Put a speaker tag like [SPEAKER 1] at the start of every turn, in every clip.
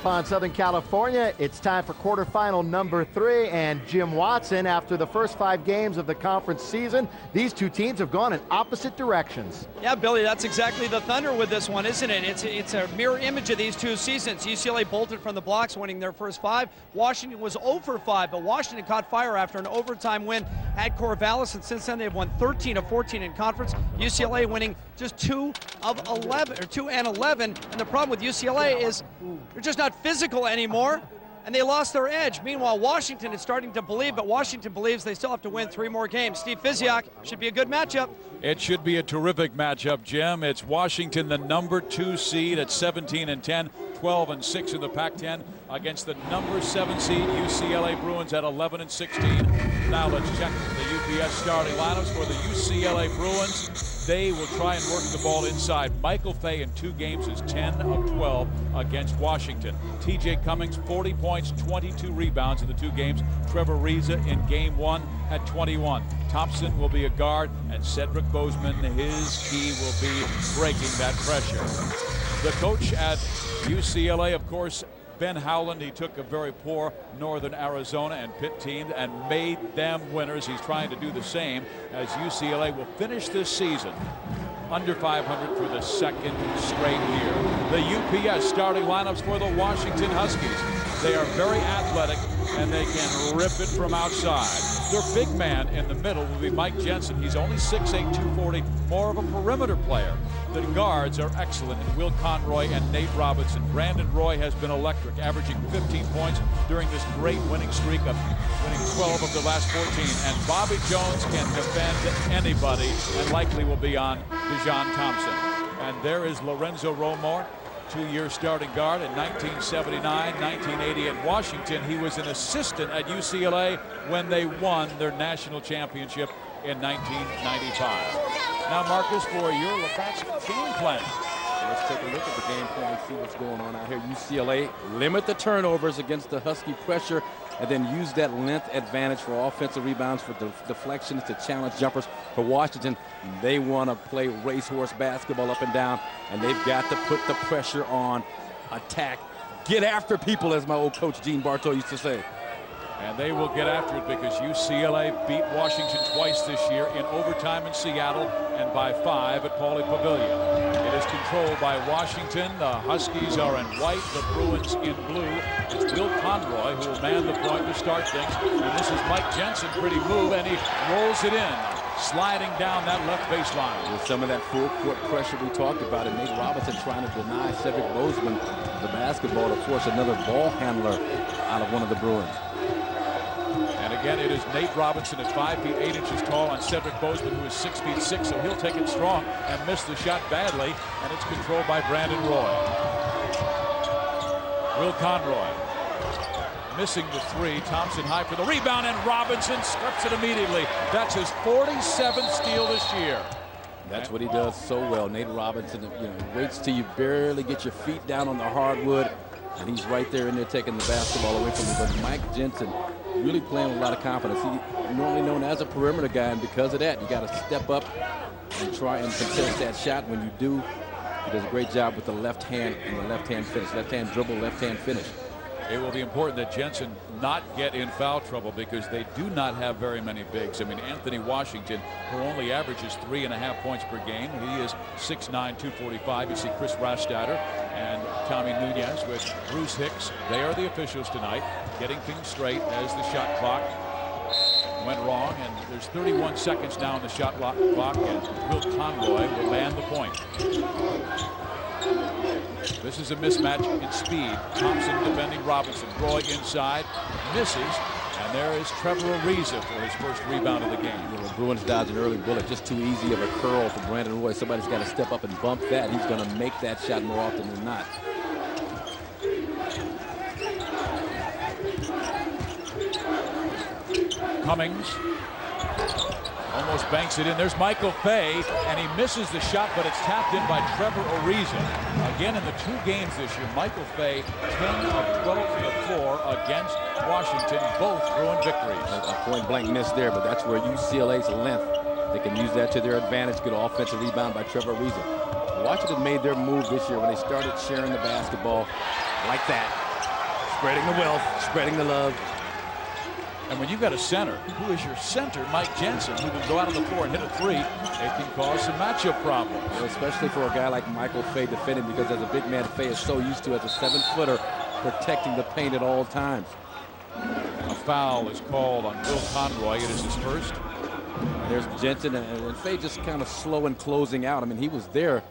[SPEAKER 1] upon Southern California. It's time for quarterfinal number 3, and Jim Watson, after the first 5 games of the conference season, these two teams have gone in opposite directions.
[SPEAKER 2] Yeah, Billy, that's exactly the thunder with this one, isn't it? It's a mirror image of these two seasons. UCLA bolted from the blocks, winning their first 5. Washington was 0 for 5, but Washington caught fire after an overtime win at Corvallis, and since then they've won 13 of 14 in conference. UCLA winning just 2 and 11, and the problem with UCLA is they're just not physical anymore, and they lost their edge. Meanwhile, Washington is starting to believe, but Washington believes they still have to win 3 more games. Steve Fiziak, should be a good matchup.
[SPEAKER 3] It should be a terrific matchup, Jim. It's Washington, the number 2 seed at 17 and 10, 12 and 6 in the Pac-10, against the number 7 seed UCLA Bruins at 11 and 16. Now let's check the UPS starting lineups for the UCLA Bruins. They will try and work the ball inside. Michael Fay in 2 games is 10 of 12 against Washington. TJ Cummings, 40 points, 22 rebounds in the 2 games. Trevor Reza in game 1 at 21. Thompson will be a guard, and Cedric Bozeman, his key will be breaking that pressure. The coach at UCLA, of course, Ben Howland. He took a very poor Northern Arizona and Pitt team and made them winners. He's trying to do the same, as UCLA will finish this season under 500 for the 2nd straight year. The UPS starting lineups for the Washington Huskies. They are very athletic, and they can rip it from outside. Their big man in the middle will be Mike Jensen. He's only 6'8", 240, more of a perimeter player. The guards are excellent, Will Conroy and Nate Robinson. Brandon Roy has been electric, averaging 15 points during this great winning streak of winning 12 of the last 14. And Bobby Jones can defend anybody, and likely will be on Dejon Thompson. And there is Lorenzo Romor, 2-year starting guard in 1979, 1980 at Washington. He was an assistant at UCLA when they won their national championship in 1995. Now, Marcus, for your Lafayette game plan.
[SPEAKER 4] Let's take a look at the game plan and see what's going on out here. UCLA limit the turnovers against the Husky pressure, and then use that length advantage for offensive rebounds, for deflections, to challenge jumpers. For Washington, they want to play racehorse basketball up and down, and they've got to put the pressure on, attack, get after people, as my old coach Gene Bartow used to say.
[SPEAKER 3] And they will get after it, because UCLA beat Washington twice this year, in overtime in Seattle and by 5 at Pauley Pavilion. It is controlled by Washington. The Huskies are in white, the Bruins in blue. It's Will Conroy who will man the point to start things. And this is Mike Jensen, pretty move, and he rolls it in, sliding down that left baseline.
[SPEAKER 4] With some of that full court pressure we talked about, and Nate Robinson trying to deny Cedric Bozeman the basketball to force another ball handler out of one of the Bruins.
[SPEAKER 3] And again, it is Nate Robinson at 5 feet 8 inches tall on Cedric Bozeman, who is 6 feet 6, so he'll take it strong and miss the shot badly, and it's controlled by Brandon Roy. Will Conroy missing the 3. Thompson high for the rebound, and Robinson strips it immediately. That's his 47th steal this year.
[SPEAKER 4] That's what he does so well. Nate Robinson, waits till you barely get your feet down on the hardwood, and he's right there in there taking the basketball away from you. But Mike Jensen really playing with a lot of confidence. He's normally known as a perimeter guy, and because of that, you got to step up and try and contest that shot. When you do, he does a great job with the left hand and the left hand finish. Left hand dribble, left hand finish.
[SPEAKER 3] It will be important that Jensen not get in foul trouble, because they do not have very many bigs. I mean, Anthony Washington, who only averages 3.5 points per game, he is 6'9", 245. You see Chris Rastatter and Tommy Nunez with Bruce Hicks. They are the officials tonight, getting things straight as the shot clock went wrong. And there's 31 seconds now on the shot clock, and Will Conroy will man the point. This is a mismatch in speed. Thompson defending Robinson. Roy inside, misses, and there is Trevor Ariza for his first rebound of the game.
[SPEAKER 4] The Bruins dodged an early bullet. Just too easy of a curl for Brandon Roy. Somebody's got to step up and bump that. He's going to make that shot more often than not.
[SPEAKER 3] Cummings almost banks it in. There's Michael Fay, and he misses the shot, but it's tapped in by Trevor Ariza. Again, in the 2 games this year, Michael Fay, 10 of 12 from the floor against Washington, both Bruin victories.
[SPEAKER 4] A point-blank miss there, but that's where UCLA's length, they can use that to their advantage. Good offensive rebound by Trevor Ariza. Washington made their move this year when they started sharing the basketball like that. Spreading the wealth, spreading the love.
[SPEAKER 3] And when you've got a center, who is your center, Mike Jensen, who can go out on the floor and hit a three, it can cause some matchup problems.
[SPEAKER 4] Well, especially for a guy like Michael Fay defending, because as a big man, Fay is so used to, as a 7-footer, protecting the paint at all times.
[SPEAKER 3] A foul is called on Bill Conroy. It is his first.
[SPEAKER 4] And there's Jensen, and Fay just kind of slow in closing out. I mean, he was there,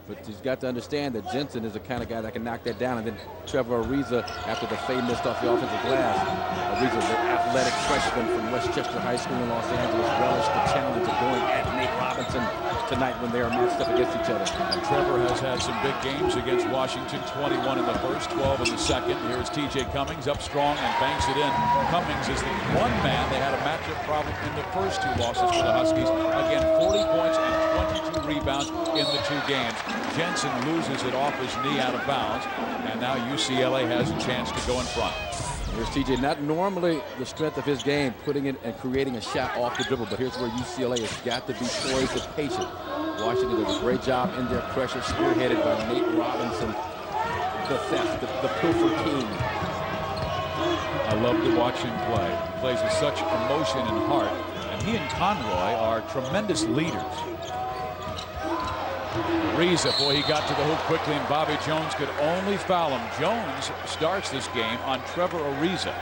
[SPEAKER 4] but he's got to understand that Jensen is the kind of guy that can knock that down. And then Trevor Ariza, after the Fay missed off the offensive glass, Ariza, the athletic freshman from Westchester High School in Los Angeles, relished the challenge of going at Nate Robinson tonight when they are matched up against each other.
[SPEAKER 3] And Trevor has had some big games against Washington, 21 in the first, 12 in the second. Here's T.J. Cummings up strong and banks it in. Cummings is the one man. They had a matchup problem in the first two losses for the Huskies. Again, 40 points and 22 rebounds in the two games. Jensen loses it off his knee out of bounds, and now UCLA has a chance to go in front.
[SPEAKER 4] Here's TJ, not normally the strength of his game, putting it and creating a shot off the dribble, but here's where UCLA has got to be poised and patient. Washington does a great job in their pressure, spearheaded by Nate Robinson, the theft, the Pilfer King.
[SPEAKER 3] I love to watch him play. He plays with such emotion and heart, and he and Conroy are tremendous leaders. Ariza, boy, he got to the hoop quickly, and Bobby Jones could only foul him. Jones starts this game on Trevor Ariza.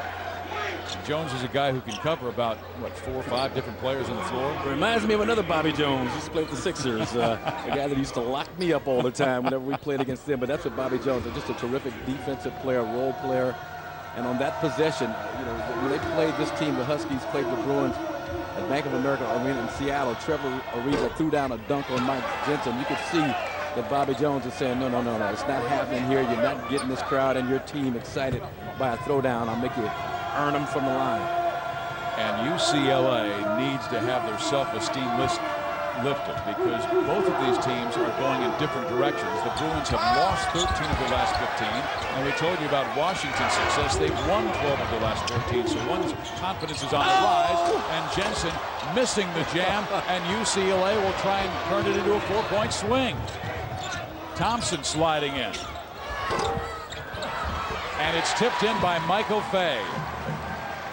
[SPEAKER 3] Jones is a guy who can cover about, what, 4 or 5 different players on the floor.
[SPEAKER 4] Reminds me of another Bobby Jones. Used to play with the Sixers, a guy that used to lock me up all the time whenever we played against them. But that's what Bobby Jones is, just a terrific defensive player, role player. And on that possession, you know, when they played this team, the Huskies played the Bruins at Bank of America Arena in Seattle. Trevor Ariza threw down a dunk on Mike Jensen. You could see that Bobby Jones is saying, no, it's not happening here. You're not getting this crowd and your team excited by a throwdown. I'll make you earn them from the line.
[SPEAKER 3] And UCLA needs to have their self-esteem lifted, because both of these teams are going in different directions. The Bruins have lost 13 of the last 15, and we told you about Washington's success. They've won 12 of the last 14, so one's confidence is on the rise, and Jensen missing the jam, and UCLA will try and turn it into a 4-point swing. Thompson sliding in. And it's tipped in by Michael Fay.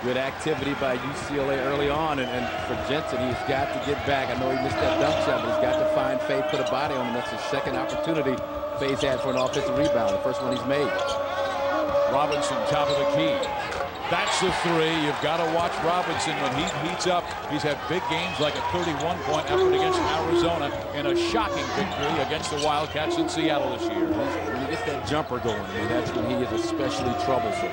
[SPEAKER 4] Good activity by UCLA early on, and for Jensen, he's got to get back. I know he missed that dunk shot, but he's got to find Fay, put a body on him. That's his second opportunity Fay's had for an offensive rebound, the first one he's made.
[SPEAKER 3] Robinson, top of the key. That's the three. You've got to watch Robinson when he heats up. He's had big games like a 31-point effort against Arizona in a shocking victory against the Wildcats in Seattle this year.
[SPEAKER 4] When he gets that jumper going, I mean, that's when he is especially troublesome.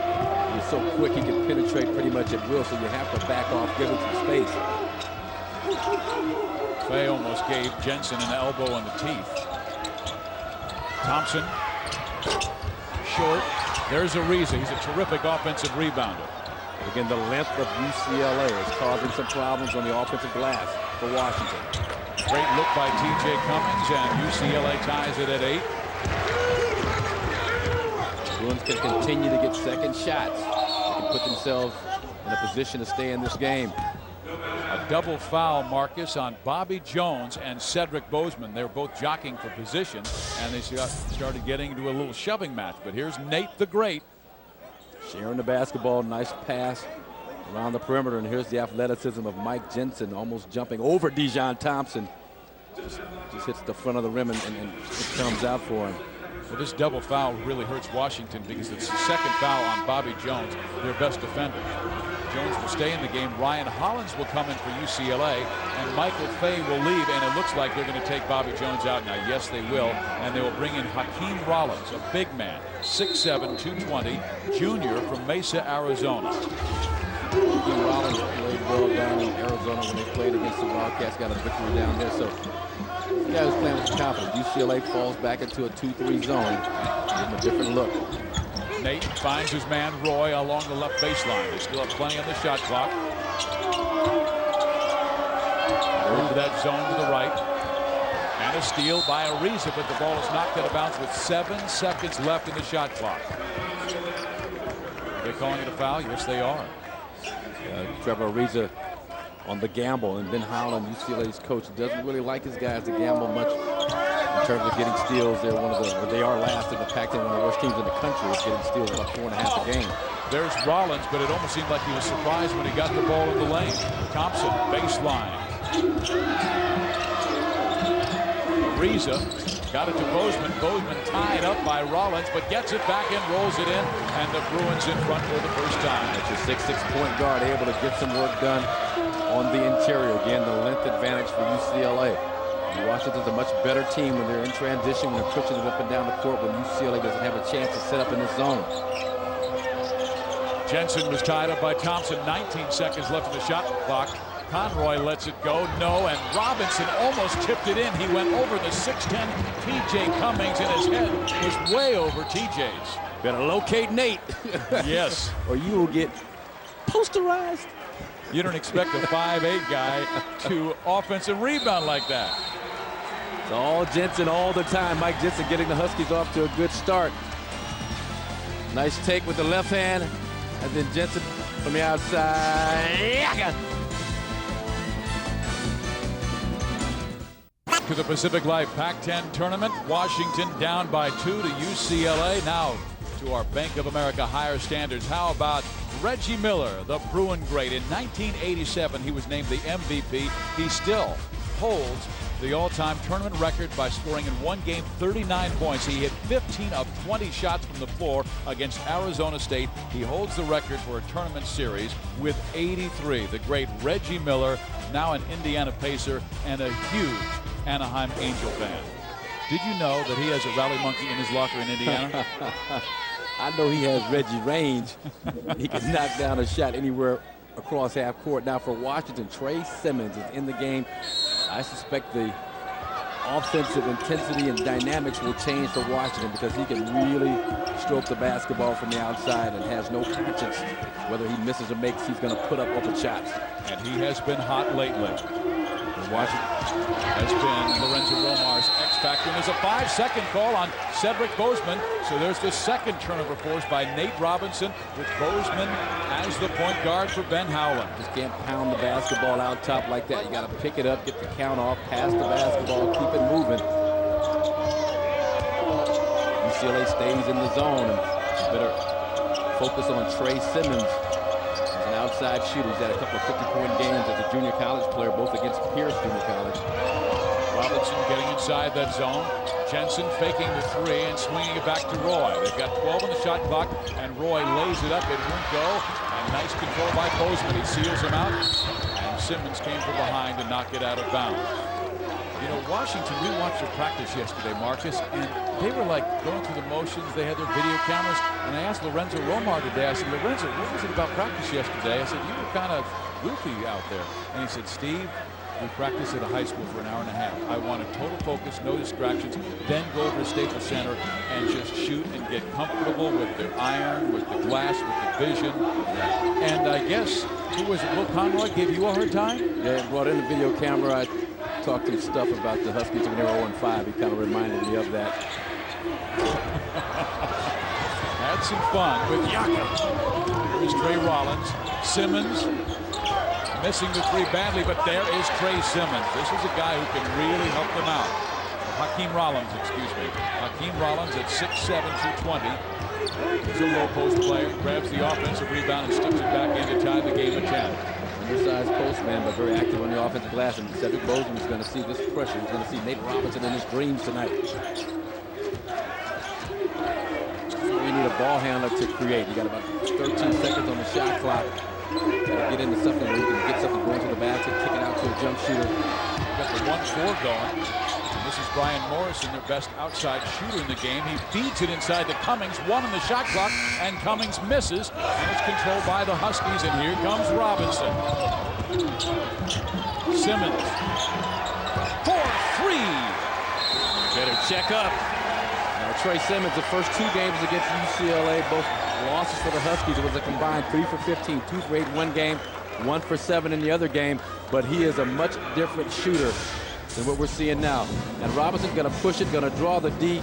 [SPEAKER 4] He's so quick, he can penetrate pretty much at will, so you have to back off, give him some space.
[SPEAKER 3] Fay almost gave Jensen an elbow in the teeth. Thompson, short. There's Ariza. He's a terrific offensive rebounder.
[SPEAKER 4] Again, the length of UCLA is causing some problems on the offensive glass for Washington.
[SPEAKER 3] Great look by T.J. Cummings, and UCLA ties it at 8.
[SPEAKER 4] Bruins can continue to get second shots. They can put themselves in a position to stay in this game.
[SPEAKER 3] A double foul, Marcus, on Bobby Jones and Cedric Bozeman. They were both jockeying for position, and they started getting into a little shoving match. But here's Nate the Great.
[SPEAKER 4] Sharing the basketball, nice pass around the perimeter, and here's the athleticism of Mike Jensen almost jumping over Dijon Thompson. Just hits the front of the rim and it comes out for him.
[SPEAKER 3] Well, this double foul really hurts Washington because it's the second foul on Bobby Jones, their best defender. Jones will stay in the game. Ryan Hollins will come in for UCLA, and Michael Fay will leave, and it looks like they're going to take Bobby Jones out now. Yes, they will, and they will bring in Hakeem Rollins, a big man, 6'7", 220, junior from Mesa, Arizona.
[SPEAKER 4] Hakeem Rollins played well down in Arizona when they played against the Wildcats, got a victory down there. So the guy was playing with confidence. UCLA falls back into a 2-3 zone. Give him a different look.
[SPEAKER 3] Nate finds his man Roy along the left baseline. They still have plenty on the shot clock. Move that zone to the right. And a steal by Ariza, but the ball is knocked out of bounds with 7 seconds left in the shot clock. Are they calling it a foul? Yes, they are.
[SPEAKER 4] Trevor Ariza on the gamble, and Ben Howland, UCLA's coach, doesn't really like his guys to gamble much. In terms of getting steals, they are last in the Pac-10, one of the worst teams in the country is getting steals, about 4.5 a game.
[SPEAKER 3] There's Rollins, but it almost seemed like he was surprised when he got the ball in the lane. Thompson, baseline. Ariza got it to Bozeman. Bozeman tied up by Rollins, but gets it back and rolls it in, and the Bruins in front for the first time.
[SPEAKER 4] It's your 6'6" point guard able to get some work done on the interior. Again, the length advantage for UCLA. Washington's a much better team when they're in transition, when they're pushing it up and down the court, when UCLA doesn't have a chance to set up in the zone.
[SPEAKER 3] Jensen was tied up by Thompson. 19 seconds left in the shot clock. Conroy lets it go. No, and Robinson almost tipped it in. He went over the 6'10" T.J. Cummings, and his head was way over T.J.'s.
[SPEAKER 4] Better locate Nate.
[SPEAKER 3] Yes.
[SPEAKER 4] Or you will get posterized.
[SPEAKER 3] You don't expect a 5'8" guy to offensive rebound like that.
[SPEAKER 4] It's all Jensen all the time. Mike Jensen getting the Huskies off to a good start. Nice take with the left hand. And then Jensen from the outside.
[SPEAKER 3] To the Pacific Life Pac-10 Tournament. Washington down by 2 to UCLA. Now to our Bank of America higher standards. How about Reggie Miller, the Bruin great? In 1987, he was named the MVP. He still holds the all-time tournament record by scoring in one game 39 points. He hit 15 of 20 shots from the floor against Arizona State. He holds the record for a tournament series with 83. The great Reggie Miller, now an Indiana Pacer and a huge Anaheim Angel fan. Did you know that he has a rally monkey in his locker in Indiana?
[SPEAKER 4] I know he has Reggie range. He can knock down a shot anywhere across half court. Now for Washington, Trey Simmons is in the game. I suspect the offensive intensity and dynamics will change for Washington because he can really stroke the basketball from the outside and has no conscience. Whether he misses or makes, he's going to put up open shots.
[SPEAKER 3] And he has been hot lately. Washington has been Lorenzo Romar's X factor. And there's a 5-second call on Cedric Bozeman. So there's the second turnover forced by Nate Robinson, with Bozeman as the point guard for Ben Howland.
[SPEAKER 4] Just can't pound the basketball out top like that. You got to pick it up, get the count off, pass the basketball, keep it moving. UCLA stays in the zone, and better focus on Trey Simmons. Outside shooter. He's had a couple of 50-point games as a junior college player, both against Pierce Junior College.
[SPEAKER 3] Robinson getting inside that zone. Jensen faking the three and swinging it back to Roy. They've got 12 on the shot clock, and Roy lays it up. It won't go. And nice control by Bozeman. He seals him out, and Simmons came from behind to knock it out of bounds. You know, Washington, we watched their practice yesterday, Marcus, and they were like going through the motions. They had their video cameras, and I asked Lorenzo Romar today, I said, Lorenzo, what was it about practice yesterday? I said, you were kind of goofy out there. And he said, Steve, we practiced at a high school for an hour and a half. I wanted total focus, no distractions, then go over to Staples Center and just shoot and get comfortable with the iron, with the glass, with the vision. And I guess, who was it, Will Conroy gave you a hard time?
[SPEAKER 4] Yeah, brought in the video camera. I talked some stuff about the Huskies when they were 0-5. He kind of reminded me of that.
[SPEAKER 3] Had some fun with Yaka. Here's Trey Rollins. Simmons missing the three badly, but there is Trey Simmons. This is a guy who can really help them out. Hakeem Rollins, excuse me. Hakeem Rollins at 6'7", 220. He's a low post player. Grabs the offensive rebound and sticks it back in to tie the game at 10.
[SPEAKER 4] Undersized post man, but very active on the offensive glass. And Cedric Bozeman is going to see this pressure. He's going to see Nate Robinson in his dreams tonight. We need a ball handler to create. You got about 13 seconds on the shot clock. Got to get into something where you can get something going to the basket, kick it out to a jump shooter.
[SPEAKER 3] Got the 1-4 going. And this is Brian Morrison, their best outside shooter in the game. He feeds it inside to Cummings. 1 on the shot clock, and Cummings misses. And it's controlled by the Huskies, and here comes Robinson. Simmons. 4-3.
[SPEAKER 4] Better check up. Now, Trey Simmons, the first 2 games against UCLA, both losses for the Huskies. It was a combined 3 for 15, 2 for 8 in one game, 1 for 7 in the other game. But he is a much different shooter than what we're seeing now. And Robinson's going to push it, going to draw the D.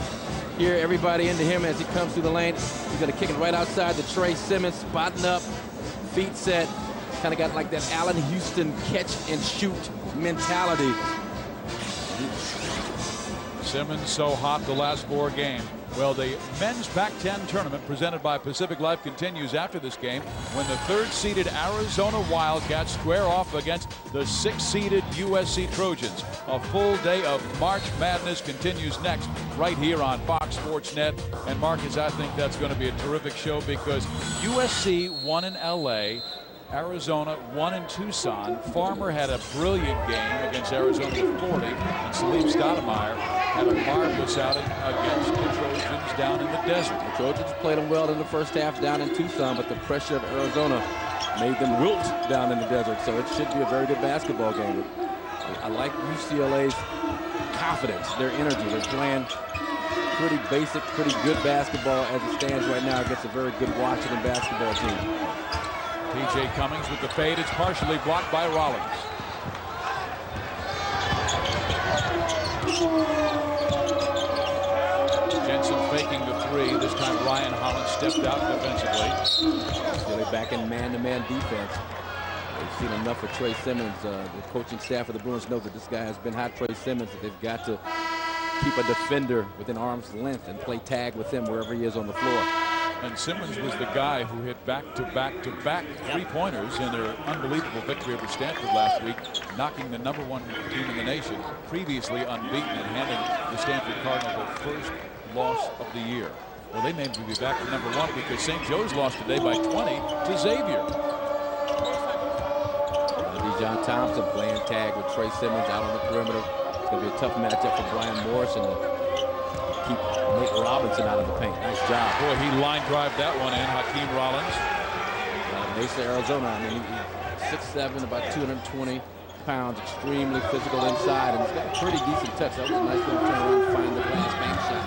[SPEAKER 4] Here, everybody into him as he comes through the lane. He's going to kick it right outside to Trey Simmons, spotting up, feet set. Kind of got like that Allen Houston catch and shoot mentality.
[SPEAKER 3] Simmons so hot the last 4 games. Well, the men's Pac-10 tournament presented by Pacific Life continues after this game when the 3rd-seeded Arizona Wildcats square off against the 6th-seeded USC Trojans. A full day of March Madness continues next right here on Fox Sports Net. And Marcus, I think that's going to be a terrific show because USC won in LA. Arizona won in Tucson. Farmer had a brilliant game against Arizona with 40, and Salim Stoudemire had a marvelous outing against the Trojans down in the desert.
[SPEAKER 4] The Trojans played them well in the first half down in Tucson, but the pressure of Arizona made them wilt down in the desert, so it should be a very good basketball game. I like UCLA's confidence, their energy. They're playing pretty basic, pretty good basketball as it stands right now against a very good Washington basketball team.
[SPEAKER 3] P.J. Cummings with the fade. It's partially blocked by Rollins. Jensen faking the 3. This time Ryan Holland stepped out defensively.
[SPEAKER 4] They're back in man-to-man defense. They've seen enough of Trey Simmons. The coaching staff of the Bruins knows that this guy has been hot. Trey Simmons, that they've got to keep a defender within arm's length and play tag with him wherever he is on the floor.
[SPEAKER 3] And Simmons was the guy who hit back-to-back-to-back 3-pointers in their unbelievable victory over Stanford last week, knocking the #1 team in the nation, previously unbeaten, and handing the Stanford Cardinals their first loss of the year. Well, they may be back to #1 because St. Joe's lost today by 20 to Xavier.
[SPEAKER 4] John Thompson playing tag with Trey Simmons out on the perimeter. It's going to be a tough matchup for Brian Morrison to keep Nate Robinson out of the paint. Nice job.
[SPEAKER 3] Boy, he line drive that one in, Hakeem Rollins.
[SPEAKER 4] Mesa, Arizona. I mean, he's 6'7", about 220 pounds, extremely physical inside, and he's got a pretty decent touch. That was a nice little turnaround to find the glass bank shot.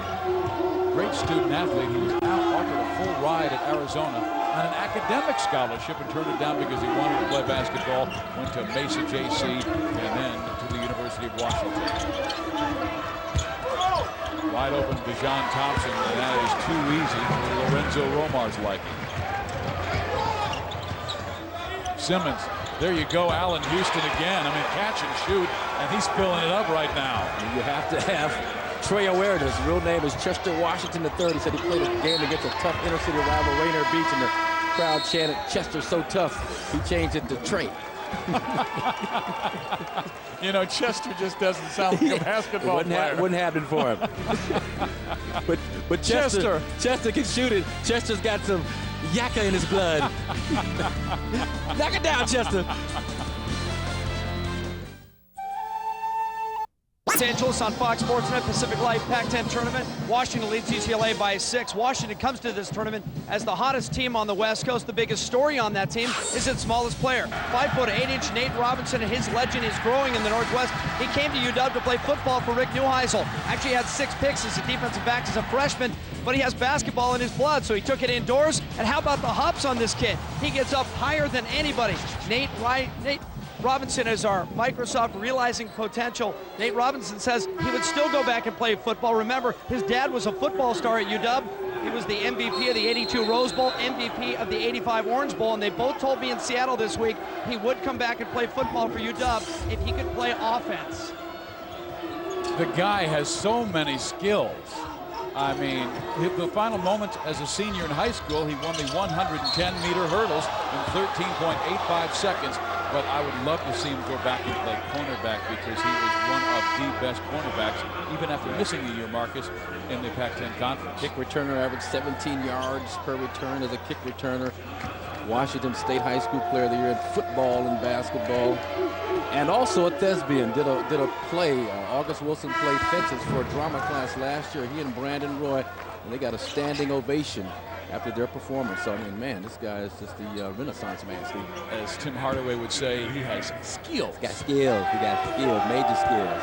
[SPEAKER 3] Great student athlete who was now offered a full ride at Arizona on an academic scholarship and turned it down because he wanted to play basketball. Went to Mesa JC and then to the University of Washington. Wide open Bijan Thompson, and that is too easy for Lorenzo Romar's liking. Simmons, there you go, Allen Houston again. I mean, catch and shoot, and he's filling it up right now.
[SPEAKER 4] And you have to have Trey awareness. His real name is Chester Washington III. He said he played a game against a tough inner-city rival, Rainier Beach, and the crowd chanted, "Chester's so tough." He changed it to Trey.
[SPEAKER 3] You know, Chester just doesn't sound like a basketball player.
[SPEAKER 4] Wouldn't happen for him. but Chester can shoot it. Chester's got some yakka in his blood. Knock it down, Chester.
[SPEAKER 2] Los Angeles on Fox Sports Net, Pacific Life Pac-10 Tournament. Washington leads UCLA by 6. Washington comes to this tournament as the hottest team on the West Coast. The biggest story on that team is its smallest player. 5'8" Nate Robinson, and his legend is growing in the Northwest. He came to UW to play football for Rick Neuheisel. Actually had 6 picks as a defensive back as a freshman, but he has basketball in his blood, so he took it indoors. And how about the hops on this kid? He gets up higher than anybody. Nate Robinson is our Microsoft realizing potential. Nate Robinson says he would still go back and play football. Remember, his dad was a football star at UW. He was the MVP of the '82 Rose Bowl, MVP of the '85 Orange Bowl, and they both told me in Seattle this week he would come back and play football for UW if he could play offense.
[SPEAKER 3] The guy has so many skills. I mean, the final moments as a senior in high school, he won the 110-meter hurdles in 13.85 seconds. But I would love to see him go back and play cornerback because he was one of the best cornerbacks, even after missing a year, Marcus, in the Pac-10 Conference.
[SPEAKER 4] Kick returner averaged 17 yards per return as a kick returner. Washington State High School Player of the Year in football and basketball. And also a thespian. Did a play. August Wilson played fences for a drama class last year. He and Brandon Roy, and they got a standing ovation after their performance. So, I mean, man, this guy is just the Renaissance man, Steve.
[SPEAKER 3] As Tim Hardaway would say, he has skills.
[SPEAKER 4] Got skills. He got skills, major skills.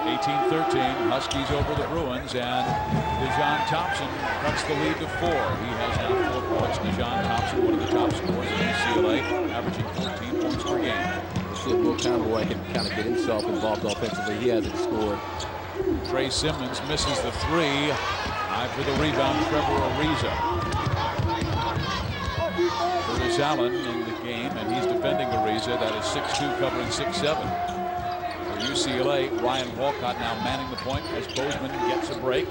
[SPEAKER 3] 18-13, Huskies over the Bruins, and Bijan Thompson cuts the lead to 4. He has now 4 points. Bijan Thompson, one of the top scorers at UCLA, averaging 14 points per game.
[SPEAKER 4] We'll see if Will Conroy can kind of get himself involved offensively. He hasn't scored.
[SPEAKER 3] Trey Simmons misses the 3. High for the rebound, Trevor Ariza. Curtis Allen in the game, and he's defending Ariza. That is 6'2", covering 6'7". For UCLA. Ryan Walcott now manning the point as Bozeman gets a break.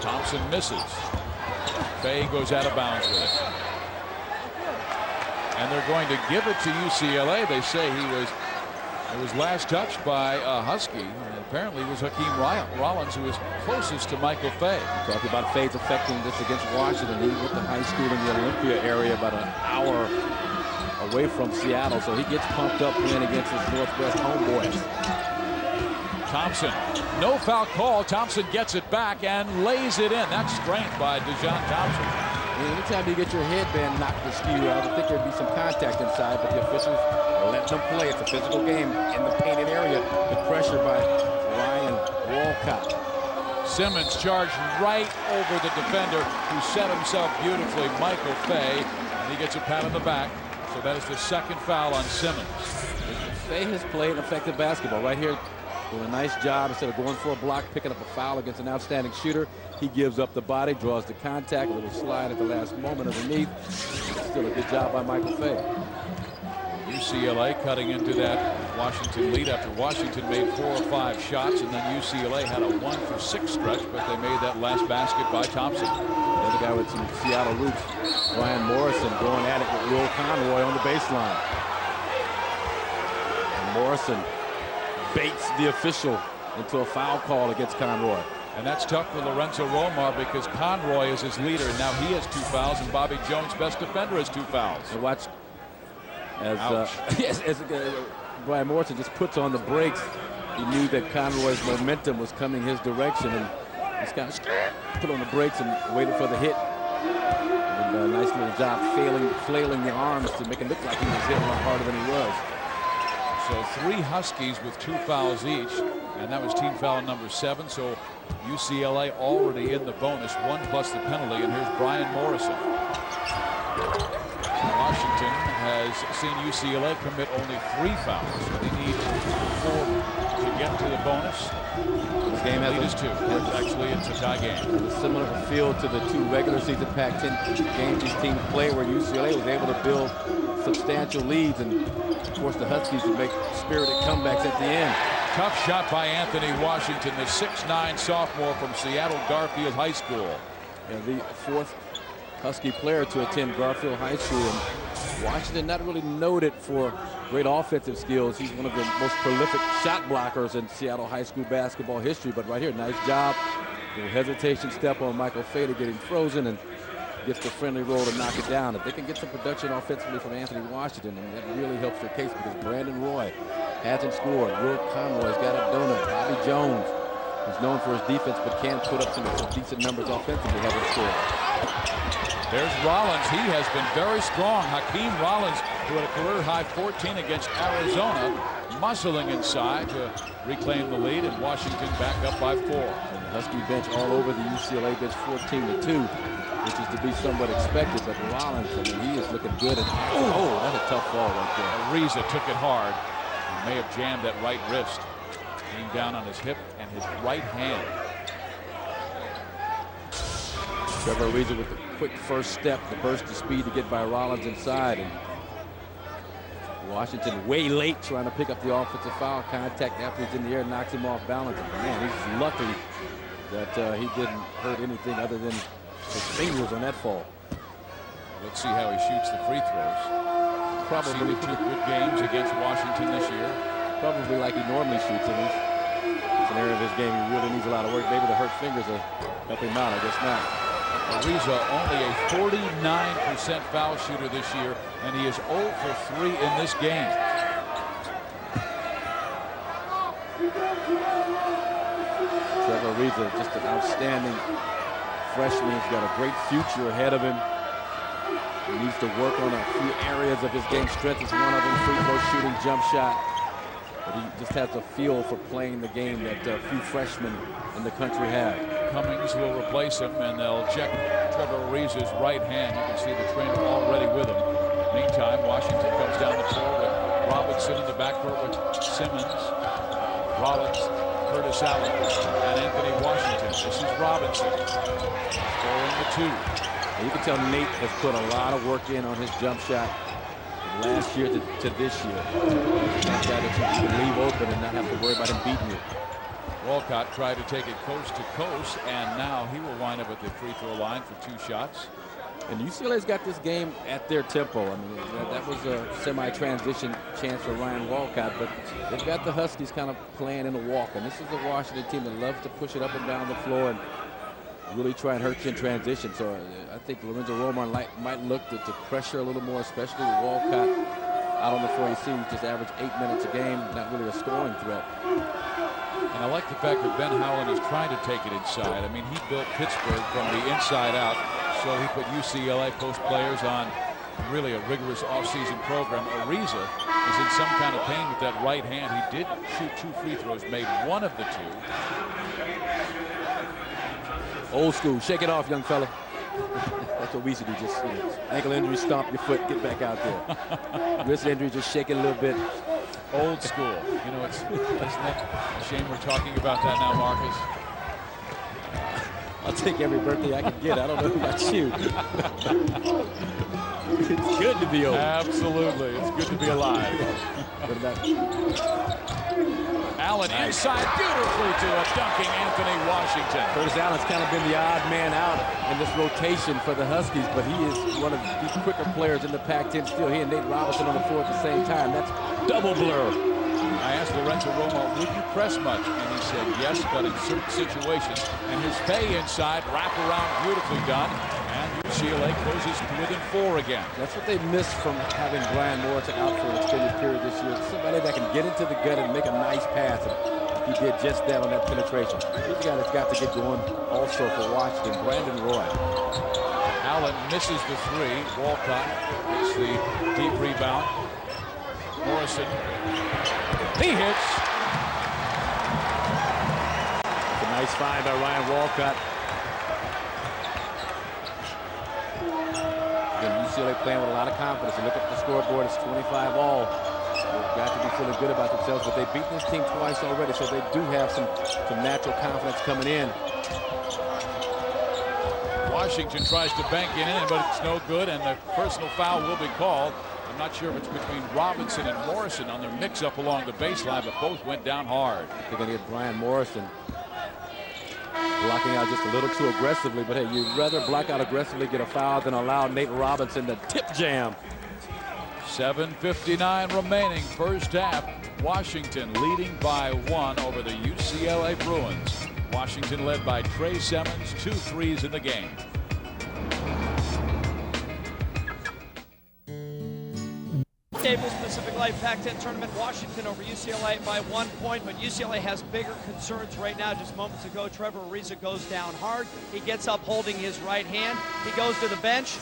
[SPEAKER 3] Thompson misses. Fay goes out of bounds with it. And they're going to give it to UCLA. They say it was last touched by a Husky. And apparently it was Hakeem Rollins who was closest to Michael Fay.
[SPEAKER 4] Talking about Fay's effectiveness against Washington. He went to high school in the Olympia area, about an hour away from Seattle, so he gets pumped up playing against his Northwest homeboys.
[SPEAKER 3] Thompson, no foul call. Thompson gets it back and lays it in. That's strength by Dejon Thompson.
[SPEAKER 4] Anytime you get your headband knocked askew, I would think there'd be some contact inside, but the officials let them play. It's a physical game in the painted area. The pressure by Ryan Walcott.
[SPEAKER 3] Simmons charged right over the defender who set himself beautifully, Michael Fay, and he gets a pat on the back. So that is the second foul on Simmons.
[SPEAKER 4] Fay has played effective basketball right here. Doing a nice job. Instead of going for a block, picking up a foul against an outstanding shooter, he gives up the body, draws the contact, a little slide at the last moment underneath. Still a good job by Michael Fay.
[SPEAKER 3] UCLA cutting into that Washington lead after Washington made 4 or 5 shots, and then UCLA had a 1-for-6 stretch, but they made that last basket by Thompson.
[SPEAKER 4] The other guy with some Seattle roots, Brian Morrison, going at it with Will Conroy on the baseline. And Morrison baits the official into a foul call against Conroy.
[SPEAKER 3] And that's tough for Lorenzo Romar because Conroy is his leader, and now he has 2 fouls, and Bobby Jones, best defender, has 2 fouls.
[SPEAKER 4] And watch as Brian Morrison just puts on the brakes. He knew that Conroy's momentum was coming his direction, and he's kind of put on the brakes and waited for the hit. And a nice little job flailing the arms to make it look like he was hitting a lot harder than he was.
[SPEAKER 3] So 3 Huskies with 2 fouls each, and that was team foul number 7. So UCLA already in the bonus, 1 plus the penalty, and here's Brian Morrison. Washington has seen UCLA commit only 3 fouls. So they need 4 to get to the bonus.
[SPEAKER 4] This game has
[SPEAKER 3] lead is 2. Actually, it's a tie game.
[SPEAKER 4] It's a similar feel to the 2 regular season Pac-10 games these teams play, where UCLA was able to build substantial leads and force the Huskies to make spirited comebacks at the end.
[SPEAKER 3] Tough shot by Anthony Washington, the 6'9" sophomore from Seattle Garfield High School.
[SPEAKER 4] And the 4th Husky player to attend Garfield High School. And Washington not really noted for great offensive skills. He's one of the most prolific shot blockers in Seattle high school basketball history. But right here, nice job. A little hesitation step on Michael Fay to get him frozen, and gets the friendly roll to knock it down. If they can get some production offensively from Anthony Washington, and that really helps their case, because Brandon Roy hasn't scored. Will Conroy's got a donut. Bobby Jones is known for his defense, but can put up some decent numbers offensively, hasn't scored.
[SPEAKER 3] There's Rollins. He has been very strong. Hakeem Rollins, who had a career-high 14 against Arizona, muscling inside to reclaim the lead, and Washington back up by 4.
[SPEAKER 4] And the Husky bench all over the UCLA bench, 14-2, which is to be somewhat expected. But Rollins, I mean, he is looking good. And oh, that's a tough ball right there.
[SPEAKER 3] Ariza took it hard. He may have jammed that right wrist. Came down on his hip and his right hand.
[SPEAKER 4] Trevor Ariza with the quick first step, the burst of speed to get by Rollins inside. And Washington way late trying to pick up the offensive foul. Contact after he's in the air knocks him off balance. And man, he's lucky that he didn't hurt anything other than his fingers on that fall.
[SPEAKER 3] Let's see how he shoots the free throws.
[SPEAKER 4] Probably
[SPEAKER 3] 2 good games against Washington this year.
[SPEAKER 4] Probably like he normally shoots in this. It's an area of his game he really needs a lot of work. Maybe the hurt fingers will help him out. I guess not.
[SPEAKER 3] Ariza only a 49% foul shooter this year, and he is 0 for 3 in this game.
[SPEAKER 4] Trevor Ariza, just an outstanding freshman. He's got a great future ahead of him. He needs to work on a few areas of his game. Strength is one of them. Free throw shooting, jump shot. But he just has a feel for playing the game that few freshmen in the country have.
[SPEAKER 3] Cummings will replace him, and they'll check Trevor Ariza's right hand. You can see the trainer already with him. Meantime, Washington comes down the floor with Robinson in the backcourt with Simmons, Rollins, Curtis Allen, and Anthony Washington. This is Robinson scoring the 2.
[SPEAKER 4] And you can tell Nate has put a lot of work in on his jump shot. from last year to this year. That guy that you can leave open and not have to worry about him beating you.
[SPEAKER 3] Walcott tried to take it coast to coast, and now he will wind up at the free throw line for 2 shots.
[SPEAKER 4] And UCLA's got this game at their tempo. I mean, that was a semi-transition chance for Ryan Walcott, but they've got the Huskies kind of playing in a walk. And this is the Washington team that loves to push it up and down the floor and really try and hurt you in transition. So I think Lorenzo Romar might look to pressure a little more, especially with Walcott out on the floor. You see, he just averaged 8 minutes a game, not really a scoring threat.
[SPEAKER 3] And I like the fact that Ben Howland is trying to take it inside. I mean, he built Pittsburgh from the inside out, so he put UCLA post players on really a rigorous offseason program. Ariza is in some kind of pain with that right hand. He did shoot 2 free throws, made 1 of the 2.
[SPEAKER 4] Old school, shake it off, young fella. That's what we should do, just ankle injury, stomp your foot, get back out there. Wrist injury, just shake it a little bit.
[SPEAKER 3] Old school. You know, isn't it a shame we're talking about that now, Marcus?
[SPEAKER 4] I'll take every birthday I can get. I don't know about you. It's good to be old.
[SPEAKER 3] Absolutely. It's good to be alive.
[SPEAKER 4] What about
[SPEAKER 3] Allen inside beautifully to a dunking Anthony Washington.
[SPEAKER 4] Curtis Allen's kind of been the odd man out in this rotation for the Huskies, but he is one of the quicker players in the Pac-10 still. He and Nate Robinson on the floor at the same time. That's double blur.
[SPEAKER 3] I asked Lorenzo Romar, would you press much? And he said yes, but in certain situations. And his pay inside, wraparound, beautifully done. And UCLA closes within 4 again. That's
[SPEAKER 4] what they missed from having Brian Morrison out for an extended period this year. Somebody that can get into the gut and make a nice pass. And he did just that on that penetration. He's a guy that's got to get going also for Washington, Brandon Roy.
[SPEAKER 3] Allen misses the 3. Walcott gets the deep rebound. Morrison. He hits.
[SPEAKER 4] It's a nice find by Ryan Walcott. Again, UCLA playing with a lot of confidence. You look at the scoreboard, it's 25 all. They've got to be feeling good about themselves, but they've beaten this team twice already, so they do have some natural confidence coming in.
[SPEAKER 3] Washington tries to bank it in, but it's no good, and the personal foul will be called. I'm not sure if it's between Robinson and Morrison on their mix-up along the baseline, but both went down hard.
[SPEAKER 4] They're going to get Brian Morrison blocking out just a little too aggressively, but hey, you'd rather block out aggressively, get a foul, than allow Nate Robinson to tip jam.
[SPEAKER 3] 7:59 remaining, first half. Washington leading by 1 over the UCLA Bruins. Washington led by Trey Simmons, 2 threes in the game.
[SPEAKER 2] Staples Pacific Life Pac-10 Tournament, Washington over UCLA by 1 point, but UCLA has bigger concerns right now. Just moments ago, Trevor Ariza goes down hard. He gets up holding his right hand. He goes to the bench,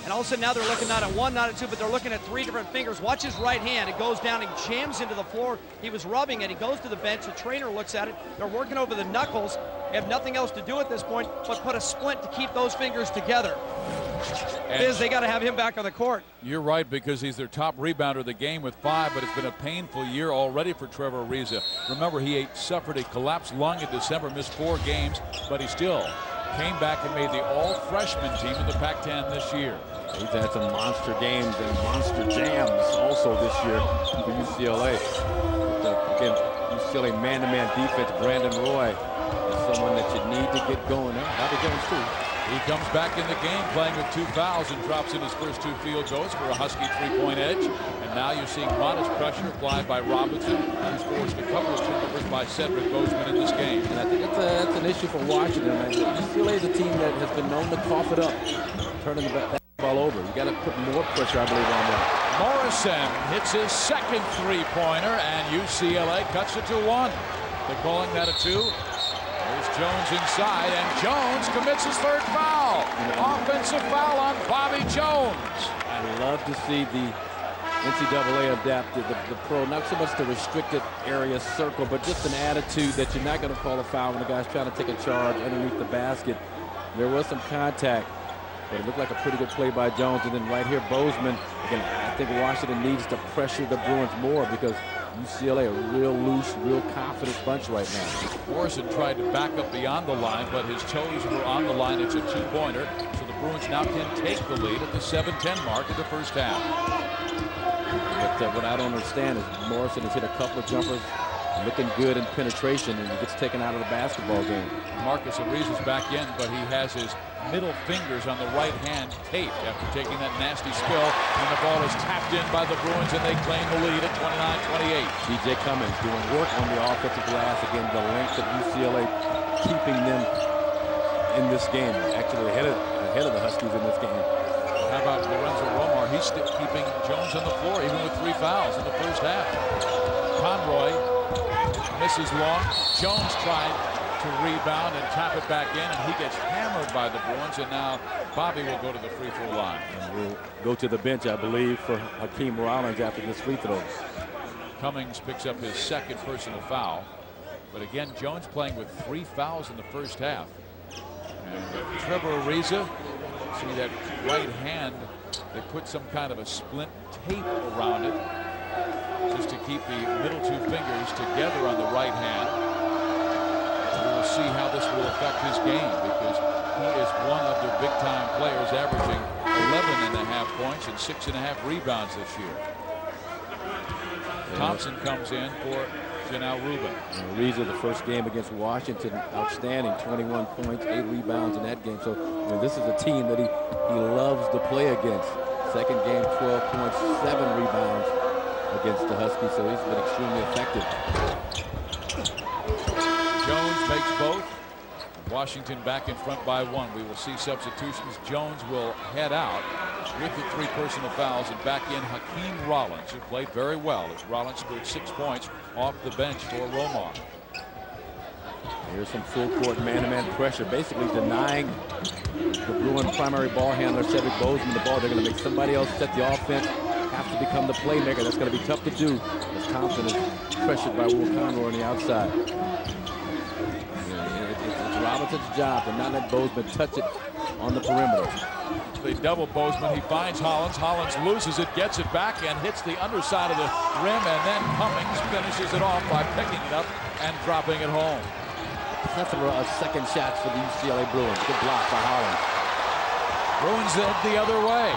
[SPEAKER 2] and all of a sudden now they're looking not at 1, not at 2, but they're looking at 3 different fingers. Watch his right hand. It goes down and jams into the floor. He was rubbing it. He goes to the bench. The trainer looks at it. They're working over the knuckles. They have nothing else to do at this point but put a splint to keep those fingers together. They got to have him back on the court.
[SPEAKER 3] You're right, because he's their top rebounder of the game with 5, but it's been a painful year already for Trevor Ariza. Remember, he suffered a collapsed lung in December, missed 4 games, but he still came back and made the all-freshman team in the Pac-10 this year.
[SPEAKER 4] He's had some monster games and monster jams also this year for UCLA. But, again, UCLA man-to-man defense, Brandon Roy is someone that you need to get going. Bobby Jones, too.
[SPEAKER 3] He comes back in the game playing with 2 fouls and drops in his first 2 field goals for a Husky 3-point edge. And now you're seeing modest pressure applied by Robinson, who's forced a couple of turnovers by Cedric Bozeman in this game.
[SPEAKER 4] And I think that's an issue for Washington. UCLA is a team that has been known to cough it up, turning the ball over. You got to put more pressure, I believe, on them.
[SPEAKER 3] Morrison hits his second 3-pointer, and UCLA cuts it to 1. They're calling that a 2. There's Jones inside, and Jones commits his 3rd foul. Offensive foul on Bobby Jones.
[SPEAKER 4] I love to see the NCAA adapt the pro, not so much the restricted area circle, but just an attitude that you're not going to call a foul when the guy's trying to take a charge underneath the basket. There was some contact, but it looked like a pretty good play by Jones. And then right here, Bozeman. Again, I think Washington needs to pressure the Bruins more, because UCLA, a real loose, real confident bunch right now.
[SPEAKER 3] Morrison tried to back up beyond the line, but his toes were on the line. It's a 2-pointer, so the Bruins now can take the lead at the 7:10 mark of the first half.
[SPEAKER 4] But what I don't understand is Morrison has hit a couple of jumpers, looking good in penetration, and he gets taken out of the basketball game.
[SPEAKER 3] Marcus Ariza's back in, but he has his middle fingers on the right hand taped after taking that nasty spill, and the ball is tapped in by the Bruins, and they claim the lead at 29-28.
[SPEAKER 4] DJ Cummings doing work on the offensive glass. Again, the length of UCLA keeping them in this game, actually ahead of the Huskies in this game.
[SPEAKER 3] How about Lorenzo Romar? He's still keeping Jones on the floor, even with 3 fouls in the first half. Conroy misses long. Jones trying to rebound and tap it back in, and he gets hammered by the Bruins, and now Bobby will go to the free throw line.
[SPEAKER 4] And we'll go to the bench, I believe, for Hakeem Rollins after this free throw.
[SPEAKER 3] Cummings picks up his second personal foul. But again, Jones playing with 3 fouls in the first half. And Trevor Ariza, see that right hand, they put some kind of a splint tape around it just to keep the middle 2 fingers together on the right hand. We will see how this will affect his game, because he is one of their big-time players, averaging 11.5 points and 6.5 rebounds this year. Thompson comes in for Janelle Rubin.
[SPEAKER 4] Ariza, the first game against Washington, outstanding, 21 points, 8 rebounds in that game. So this is a team that he loves to play against. Second game, 12 points, 7 rebounds against the Huskies. So he's been extremely effective.
[SPEAKER 3] Jones makes both. Washington back in front by 1. We will see substitutions. Jones will head out with the 3 personal fouls, and back in Hakeem Rollins, who played very well as Rollins scored 6 points off the bench for Romar.
[SPEAKER 4] Here's some full court man-to-man pressure, basically denying the Bruin primary ball handler, Cedric Bozeman, the ball. They're going to make somebody else set the offense, have to become the playmaker. That's going to be tough to do as Thompson is pressured by Will Conroy on the outside. It's Robinson's job to not let Bozeman touch it on the perimeter.
[SPEAKER 3] They double Bozeman. He finds Hollins. Hollins loses it, gets it back, and hits the underside of the rim, and then Cummings finishes it off by picking it up and dropping it home.
[SPEAKER 4] Plethora of second shots for the UCLA Bruins. Good block by Hollins.
[SPEAKER 3] Bruins the other way.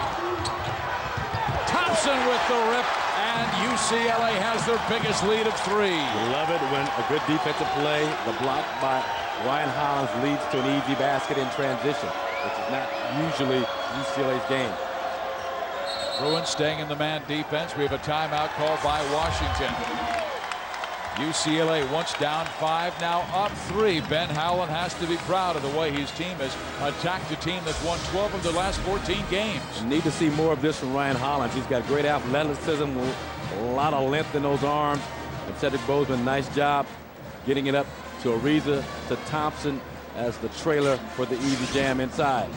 [SPEAKER 3] Thompson with the rip, and UCLA has their biggest lead of 3.
[SPEAKER 4] You love it when a good defensive play, the block by Ryan Hollins, leads to an easy basket in transition, which is not usually UCLA's game.
[SPEAKER 3] Bruins staying in the man defense. We have a timeout called by Washington. UCLA once down 5, now up 3. Ben Howland has to be proud of the way his team has attacked a team that's won 12 of the last 14 games.
[SPEAKER 4] You need to see more of this from Ryan Hollins. He's got great athleticism, a lot of length in those arms. And Cedric Bozeman, nice job getting it up to Ariza, to Thompson as the trailer for the easy jam inside.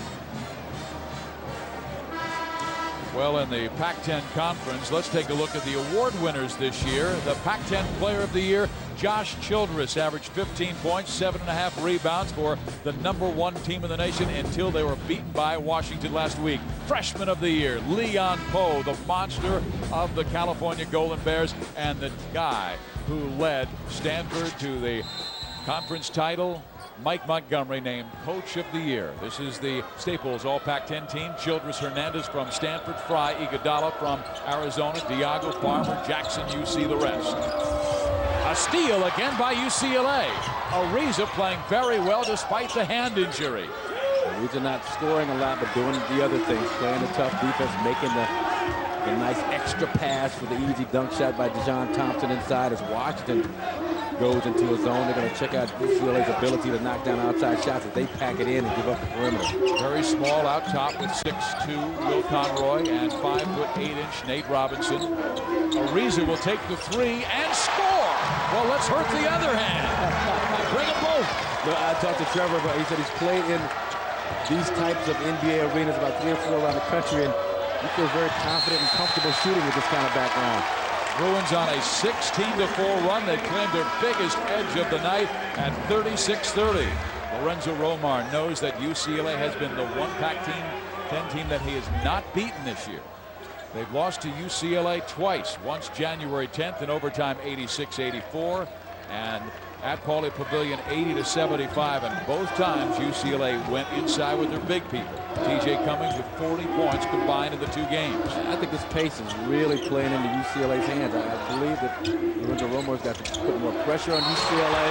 [SPEAKER 3] Well, in the Pac-10 Conference, let's take a look at the award winners this year. The Pac-10 Player of the Year, Josh Childress, averaged 15 points, 7.5 rebounds for the #1 team in the nation until they were beaten by Washington last week. Freshman of the Year, Leon Poe, the monster of the California Golden Bears, and the guy who led Stanford to the conference title, Mike Montgomery, named Coach of the Year. This is the Staples All Pac-10 team. Childress, Hernandez from Stanford, Fry, Iguodala from Arizona, Diago, Farmer, Jackson, you see the rest. A steal again by UCLA. Ariza playing very well despite the hand injury.
[SPEAKER 4] Ariza not scoring a lot, but doing the other things, playing the tough defense, making the nice extra pass for the easy dunk shot by Dejon Thompson inside as Washington goes into a zone. They're going to check out UCLA's ability to knock down outside shots as they pack it in and give up the perimeter.
[SPEAKER 3] Very small out top with 6'2" Will Conroy and 5'8" Nate Robinson. Ariza will take the 3 and score. Well, let's hurt the other hand. Bring them both.
[SPEAKER 4] No, I talked to Trevor, but he said he's played in these types of NBA arenas about 3 or 4 around the country, and he feels very confident and comfortable shooting with this kind of background.
[SPEAKER 3] Bruins on a 16-4 run. They claimed their biggest edge of the night at 36-30. Lorenzo Romar knows that UCLA has been the one Pac-10 team that he has not beaten this year. They've lost to UCLA twice, once January 10th in overtime 86-84, and at Pauley Pavilion 80-75, and both times UCLA went inside with their big people. TJ Cummings with 40 points combined in the two games.
[SPEAKER 4] I think this pace is really playing into UCLA's hands. I believe that Lorenzo Romo's got to put more pressure on UCLA.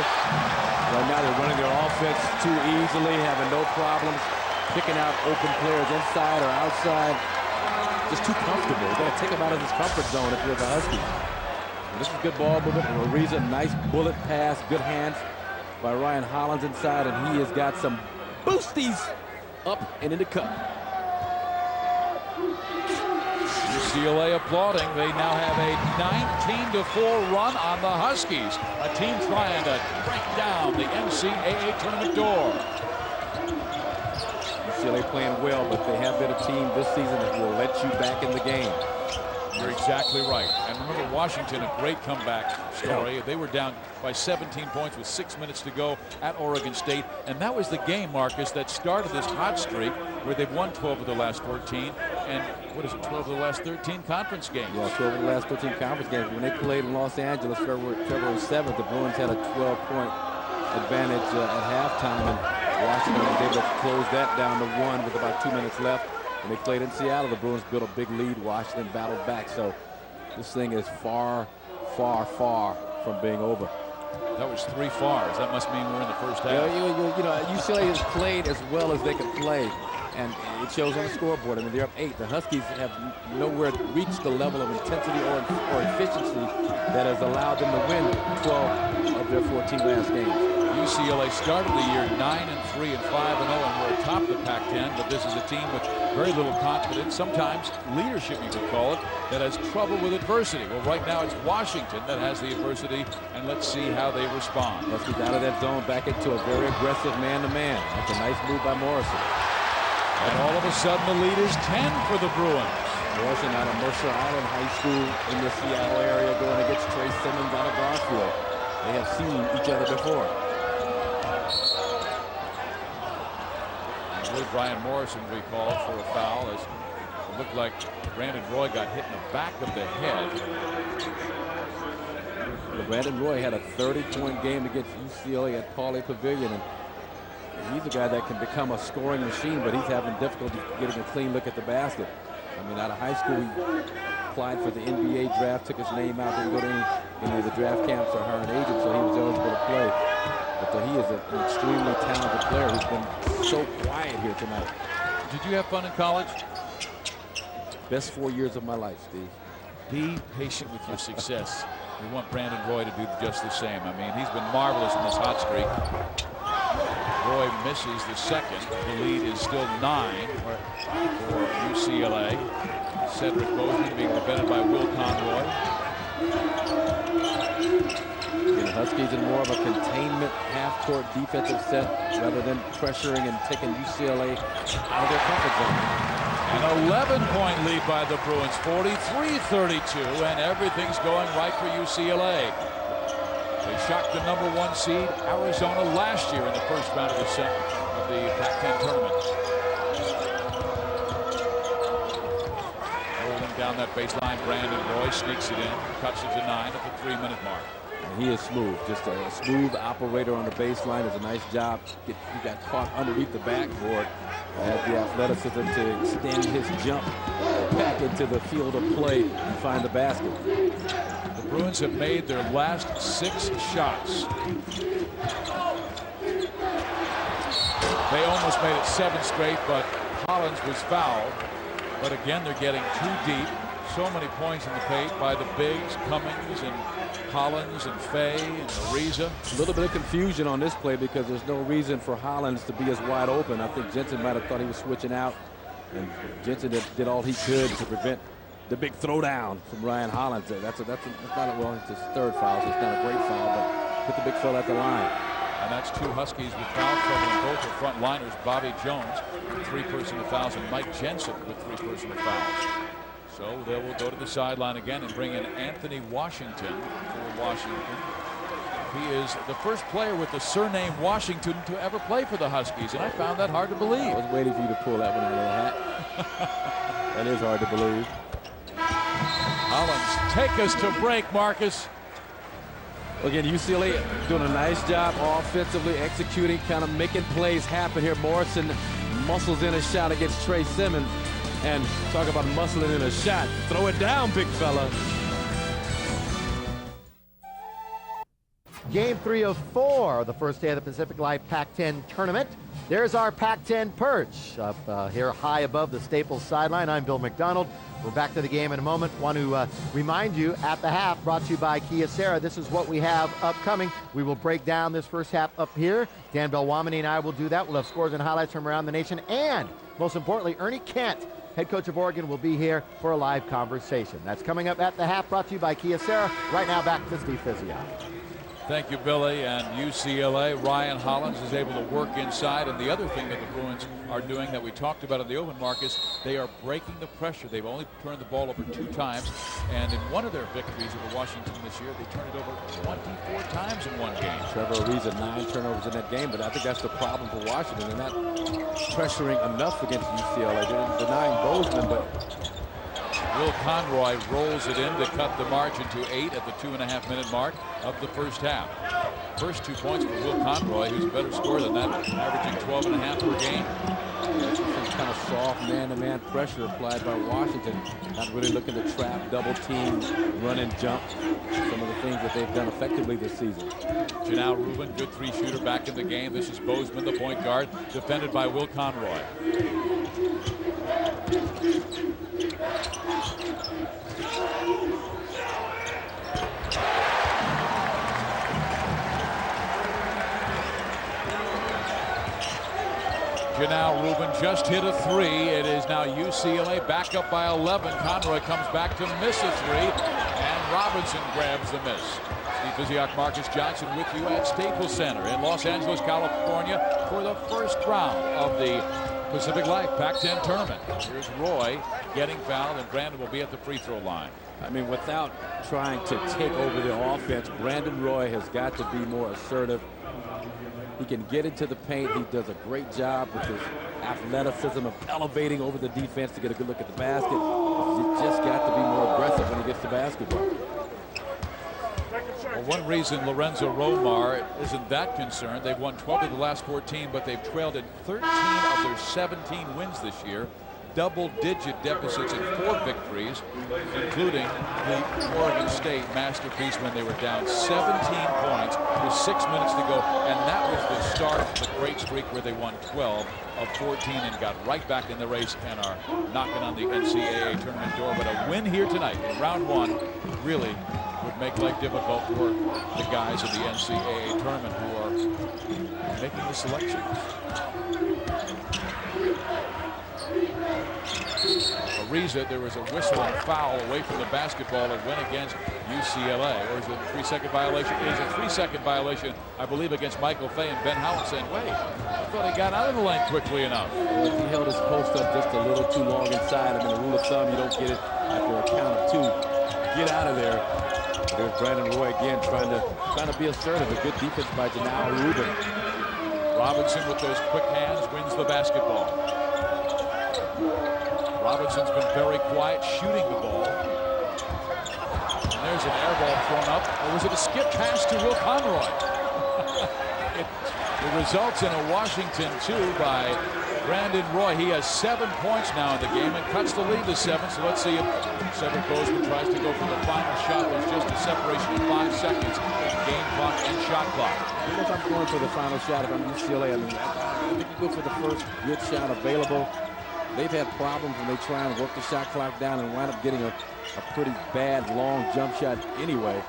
[SPEAKER 4] Right now they're running their offense too easily, having no problems picking out open players inside or outside. Just too comfortable. You've got to take him out of his comfort zone if you're the Huskies. And this is good ball movement. Ariza, nice bullet pass, good hands by Ryan Hollins inside, and he has got some boosties up and in the cup.
[SPEAKER 3] UCLA applauding. They now have a 19-4 run on the Huskies, a team trying to break down the NCAA tournament door.
[SPEAKER 4] UCLA playing well, but they have been a team this season that will let you back in the game.
[SPEAKER 3] You're exactly right. And remember, Washington, a great comeback story. Yeah. They were down by 17 points with 6 minutes to go at Oregon State. And that was the game, Marcus, that started this hot streak where they've won 12 of the last 14. And what is it, 12 of the last 13 conference games?
[SPEAKER 4] Yeah, 12 of the last 13 conference games. When they played in Los Angeles February 7th, the Bruins had a 12-point advantage at halftime. And Washington was able to close that down to 1 with about 2 minutes left. When they played in Seattle, the Bruins built a big lead. Washington battled back. So this thing is far, far, far from being over.
[SPEAKER 3] That was 3 fars. That must mean we're in the first half.
[SPEAKER 4] You know, UCLA has played as well as they can play, and it shows on the scoreboard. I mean, they're up 8. The Huskies have nowhere reached the level of intensity or efficiency that has allowed them to win 12 of their 14 last games.
[SPEAKER 3] UCLA started the year 9-3 and 5-0, and we're atop the Pac-10. But this is a team with very little confidence, sometimes leadership, you could call it, that has trouble with adversity. Well, right now it's Washington that has the adversity, and let's see how they respond.
[SPEAKER 4] Let's get out of that zone, back into a very aggressive man-to-man. That's a nice move by Morrison.
[SPEAKER 3] And all of a sudden, the lead is 10 for the Bruins.
[SPEAKER 4] Morrison out of Mercer Island High School in the Seattle area, going against Trey Simmons out of Garfield. They have seen each other before.
[SPEAKER 3] I believe Brian Morrison will be called for a foul, as it looked like Brandon Roy got hit in the back of the head.
[SPEAKER 4] Well, Brandon Roy had a 30-point game against UCLA at Pauley Pavilion, and he's a guy that can become a scoring machine, but he's having difficulty getting a clean look at the basket. I mean, out of high school, he applied for the NBA draft, took his name out, didn't go to any of the draft camps or hire an agent, so he was eligible to play. But he is an extremely talented player who's been so quiet here tonight.
[SPEAKER 3] Did you have fun in college?
[SPEAKER 4] Best 4 years of my life, Steve.
[SPEAKER 3] Be patient with your success. We want Brandon Roy to do just the same. I mean, he's been marvelous in this hot streak. Roy misses the second. The lead is still 9 for UCLA. Cedric Bozeman being defended by Will Conroy.
[SPEAKER 4] The Huskies in more of a containment half-court defensive set rather than pressuring and taking UCLA out of their comfort zone.
[SPEAKER 3] An 11-point lead by the Bruins, 43-32, and everything's going right for UCLA. They shocked the #1 seed, Arizona, last year in the first round of the Pac-10 tournament. Rolling down that baseline, Brandon Roy sneaks it in, cuts it to 9 at the 3-minute mark.
[SPEAKER 4] And he is smooth, just a smooth operator on the baseline. Does a nice job. He got caught underneath the backboard. Had the athleticism to extend his jump back into the field of play and find the basket.
[SPEAKER 3] The Bruins have made their last 6 shots. They almost made it 7 straight, but Hollins was fouled. But again, they're getting too deep. So many points in the paint by the bigs, Cummings and Hollins and Fay and Ariza.
[SPEAKER 4] A little bit of confusion on this play because there's no reason for Hollins to be as wide open. I think Jensen might have thought he was switching out, and Jensen did all he could to prevent the big throwdown from Ryan Hollins. That's not well, it's his 3rd foul, so it's not a great foul, but put the big foul at the line.
[SPEAKER 3] And that's 2 Huskies with foul trouble, and both are front liners. Bobby Jones with 3 personal fouls, and Mike Jensen with 3 personal fouls. So they will go to the sideline again and bring in Anthony Washington for Washington. He is the first player with the surname Washington to ever play for the Huskies, and I found that hard to believe.
[SPEAKER 4] I was waiting for you to pull that one out of the hat. That is hard to believe.
[SPEAKER 3] Hollins, take us to break, Marcus.
[SPEAKER 4] Again, UCLA doing a nice job offensively, executing, kind of making plays happen here. Morrison muscles in a shot against Trey Simmons. And talk about muscling in a shot. Throw it down, big fella.
[SPEAKER 1] Game 3 of 4, the first day of the Pacific Life Pac-10 Tournament. There's our Pac-10 perch up here high above the Staples sideline. I'm Bill McDonald. We're back to the game in a moment. Want to remind you, at the half, brought to you by Kia Sarah, this is what we have upcoming. We will break down this first half up here. Dan Belwamini and I will do that. We'll have scores and highlights from around the nation. And, most importantly, Ernie Kent, head coach of Oregon, will be here for a live conversation. That's coming up at the half, brought to you by Kia Sarah. Right now, back to Steve Fisiak.
[SPEAKER 3] Thank you, Billy. And UCLA, Ryan Hollins is able to work inside. And the other thing that the Bruins are doing that we talked about in the open, Marcus, they are breaking the pressure. They've only turned the ball over 2 times. And in one of their victories over Washington this year, they turned it over 24 times in one game.
[SPEAKER 4] Trevor Ariza, 9 turnovers in that game. But I think that's the problem for Washington. They're not pressuring enough against UCLA. They're denying Bozeman, but
[SPEAKER 3] Will Conroy rolls it in to cut the margin to 8 at the 2.5-minute mark of the first half. First 2 points for Will Conroy, who's a better scorer than that, averaging 12.5 per game.
[SPEAKER 4] Some kind of soft man-to-man pressure applied by Washington. Not really looking to trap, double team, run and jump. Some of the things that they've done effectively this season.
[SPEAKER 3] Janelle Rubin, good 3-shooter back in the game. This is Bozeman, the point guard, defended by Will Conroy. Janelle Rubin just hit a 3. It is now UCLA back up by 11. Conroy comes back to miss a 3, and Robinson grabs the miss. Steve Fisiak, Marcus Johnson with you at Staples Center in Los Angeles, California for the first round of the Pacific Life Pac-10 Tournament. Here's Roy getting fouled, and Brandon will be at the free throw line.
[SPEAKER 4] I mean, without trying to take over the offense, Brandon Roy has got to be more assertive. He can get into the paint. He does a great job with his athleticism of elevating over the defense to get a good look at the basket. He's just got to be more aggressive when he gets the basketball.
[SPEAKER 3] Well, one reason Lorenzo Romar isn't that concerned, they've won 12 of the last 14, but they've trailed in 13 of their 17 wins this year. Double-digit deficits in 4 victories, including the Oregon State masterpiece when they were down 17 points with 6 minutes to go. And that was the start of the great streak where they won 12 of 14 and got right back in the race and are knocking on the NCAA tournament door. But a win here tonight in round 1 really would make life difficult for the guys in the NCAA tournament who are making the selections. Ariza, there was a whistle and foul away from the basketball that went against UCLA. Or is it a 3-second violation? It is a 3-second violation, I believe, against Michael Fay, and Ben Howell saying, wait, I thought he got out of the lane quickly enough.
[SPEAKER 4] Well, he held his post up just a little too long inside. I mean, the rule of thumb, you don't get it after a count of 2. Get out of there. There's Brandon Roy again trying to be assertive. A good defense by Janelle Rubin.
[SPEAKER 3] Robinson with those quick hands wins the basketball. Robinson's been very quiet shooting the ball. And there's an air ball thrown up. Or was it a skip pass to Will Conroy? It results in a Washington 2 by Brandon Roy. He has 7 points now in the game and cuts the lead to 7. So let's see if Cedric Bozeman tries to go for the final shot. There's just a separation of 5 seconds in game clock and shot clock.
[SPEAKER 4] Because I'm going for the final shot if I'm UCLA. I mean, I think you go for the first good shot available. They've had problems when they try and work the shot clock down and wind up getting a pretty bad long jump shot anyway.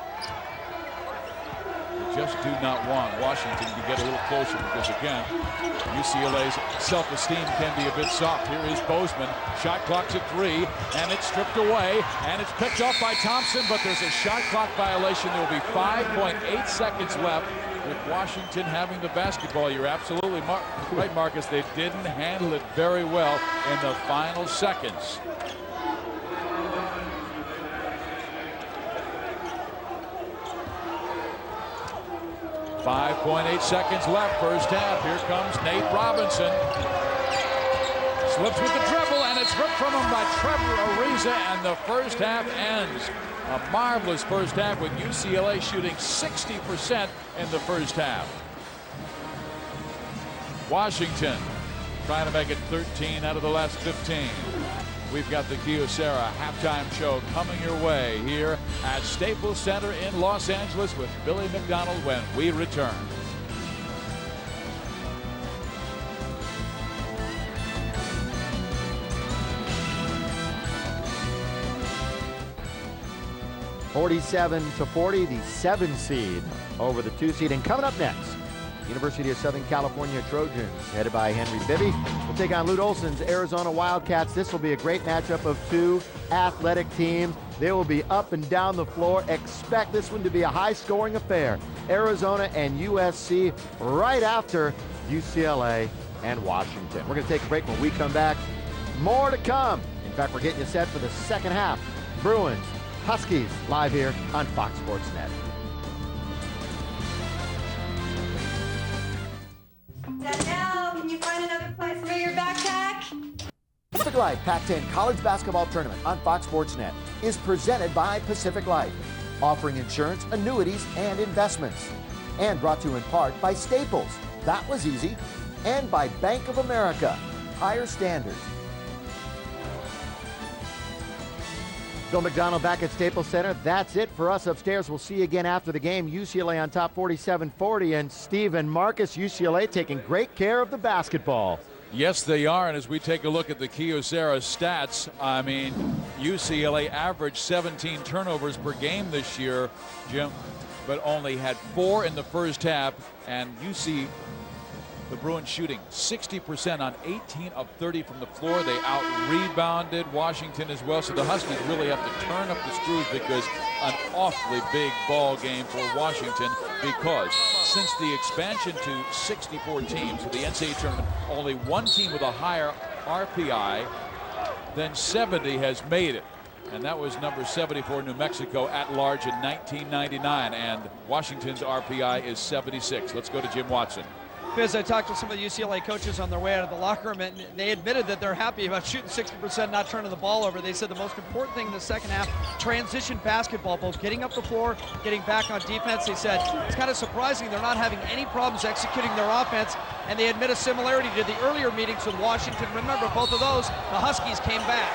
[SPEAKER 3] They just do not want Washington to get a little closer because, again, UCLA's self-esteem can be a bit soft. Here is Bozeman. Shot clock's at 3, and it's stripped away, and it's picked up by Thompson, but there's a shot clock violation. There will be 5.8 seconds left. With Washington having the basketball, you're absolutely right, Marcus. They didn't handle it very well in the final seconds. .8 seconds left, first half. Here comes Nate Robinson. Slips with the dribble, and it's ripped from him by Trevor Ariza, and the first half ends. A marvelous first half with UCLA shooting 60% in the first half. Washington trying to make it 13 out of the last 15. We've got the Kyocera halftime show coming your way here at Staples Center in Los Angeles with Billy McDonald when we return.
[SPEAKER 1] (47-40), the 7 seed over the 2 seed. And coming up next, University of Southern California Trojans, headed by Henry Bibby, will take on Lute Olson's Arizona Wildcats. This will be a great matchup of 2 athletic teams. They will be up and down the floor. Expect this one to be a high-scoring affair. Arizona and USC right after UCLA and Washington. We're going to take a break. When we come back, more to come. In fact, we're getting you set for the second half. Bruins, Huskies, live here on Fox Sports Net.
[SPEAKER 5] Danielle, can you find another place for your backpack?
[SPEAKER 1] Pacific Life Pac-10 College Basketball Tournament on Fox Sports Net is presented by Pacific Life, offering insurance, annuities, and investments. And brought to you in part by Staples, that was easy, and by Bank of America, higher standards. Bill McDonald back at Staples Center. That's it for us upstairs. We'll see you again after the game. UCLA on top 47-40, and Steve and Marcus, UCLA taking great care of the basketball.
[SPEAKER 3] Yes, they are. And as we take a look at the Kyocera stats, I mean, UCLA averaged 17 turnovers per game this year, Jim, but only had 4 in the first half. And you see the Bruins shooting 60% on 18 of 30 from the floor. They out-rebounded Washington as well. So the Huskies really have to turn up the screws, because an awfully big ball game for Washington, because since the expansion to 64 teams for the NCAA tournament, only 1 team with a higher RPI than 70 has made it. And that was number 74, New Mexico, at large in 1999. And Washington's RPI is 76. Let's go to Jim Watson.
[SPEAKER 2] Biz, I talked to some of the UCLA coaches on their way out of the locker room, and they admitted that they're happy about shooting 60%, not turning the ball over. They said the most important thing in the second half, transition basketball, both getting up the floor, getting back on defense. They said it's kind of surprising they're not having any problems executing their offense, and they admit a similarity to the earlier meetings with Washington. Remember, both of those, the Huskies came back.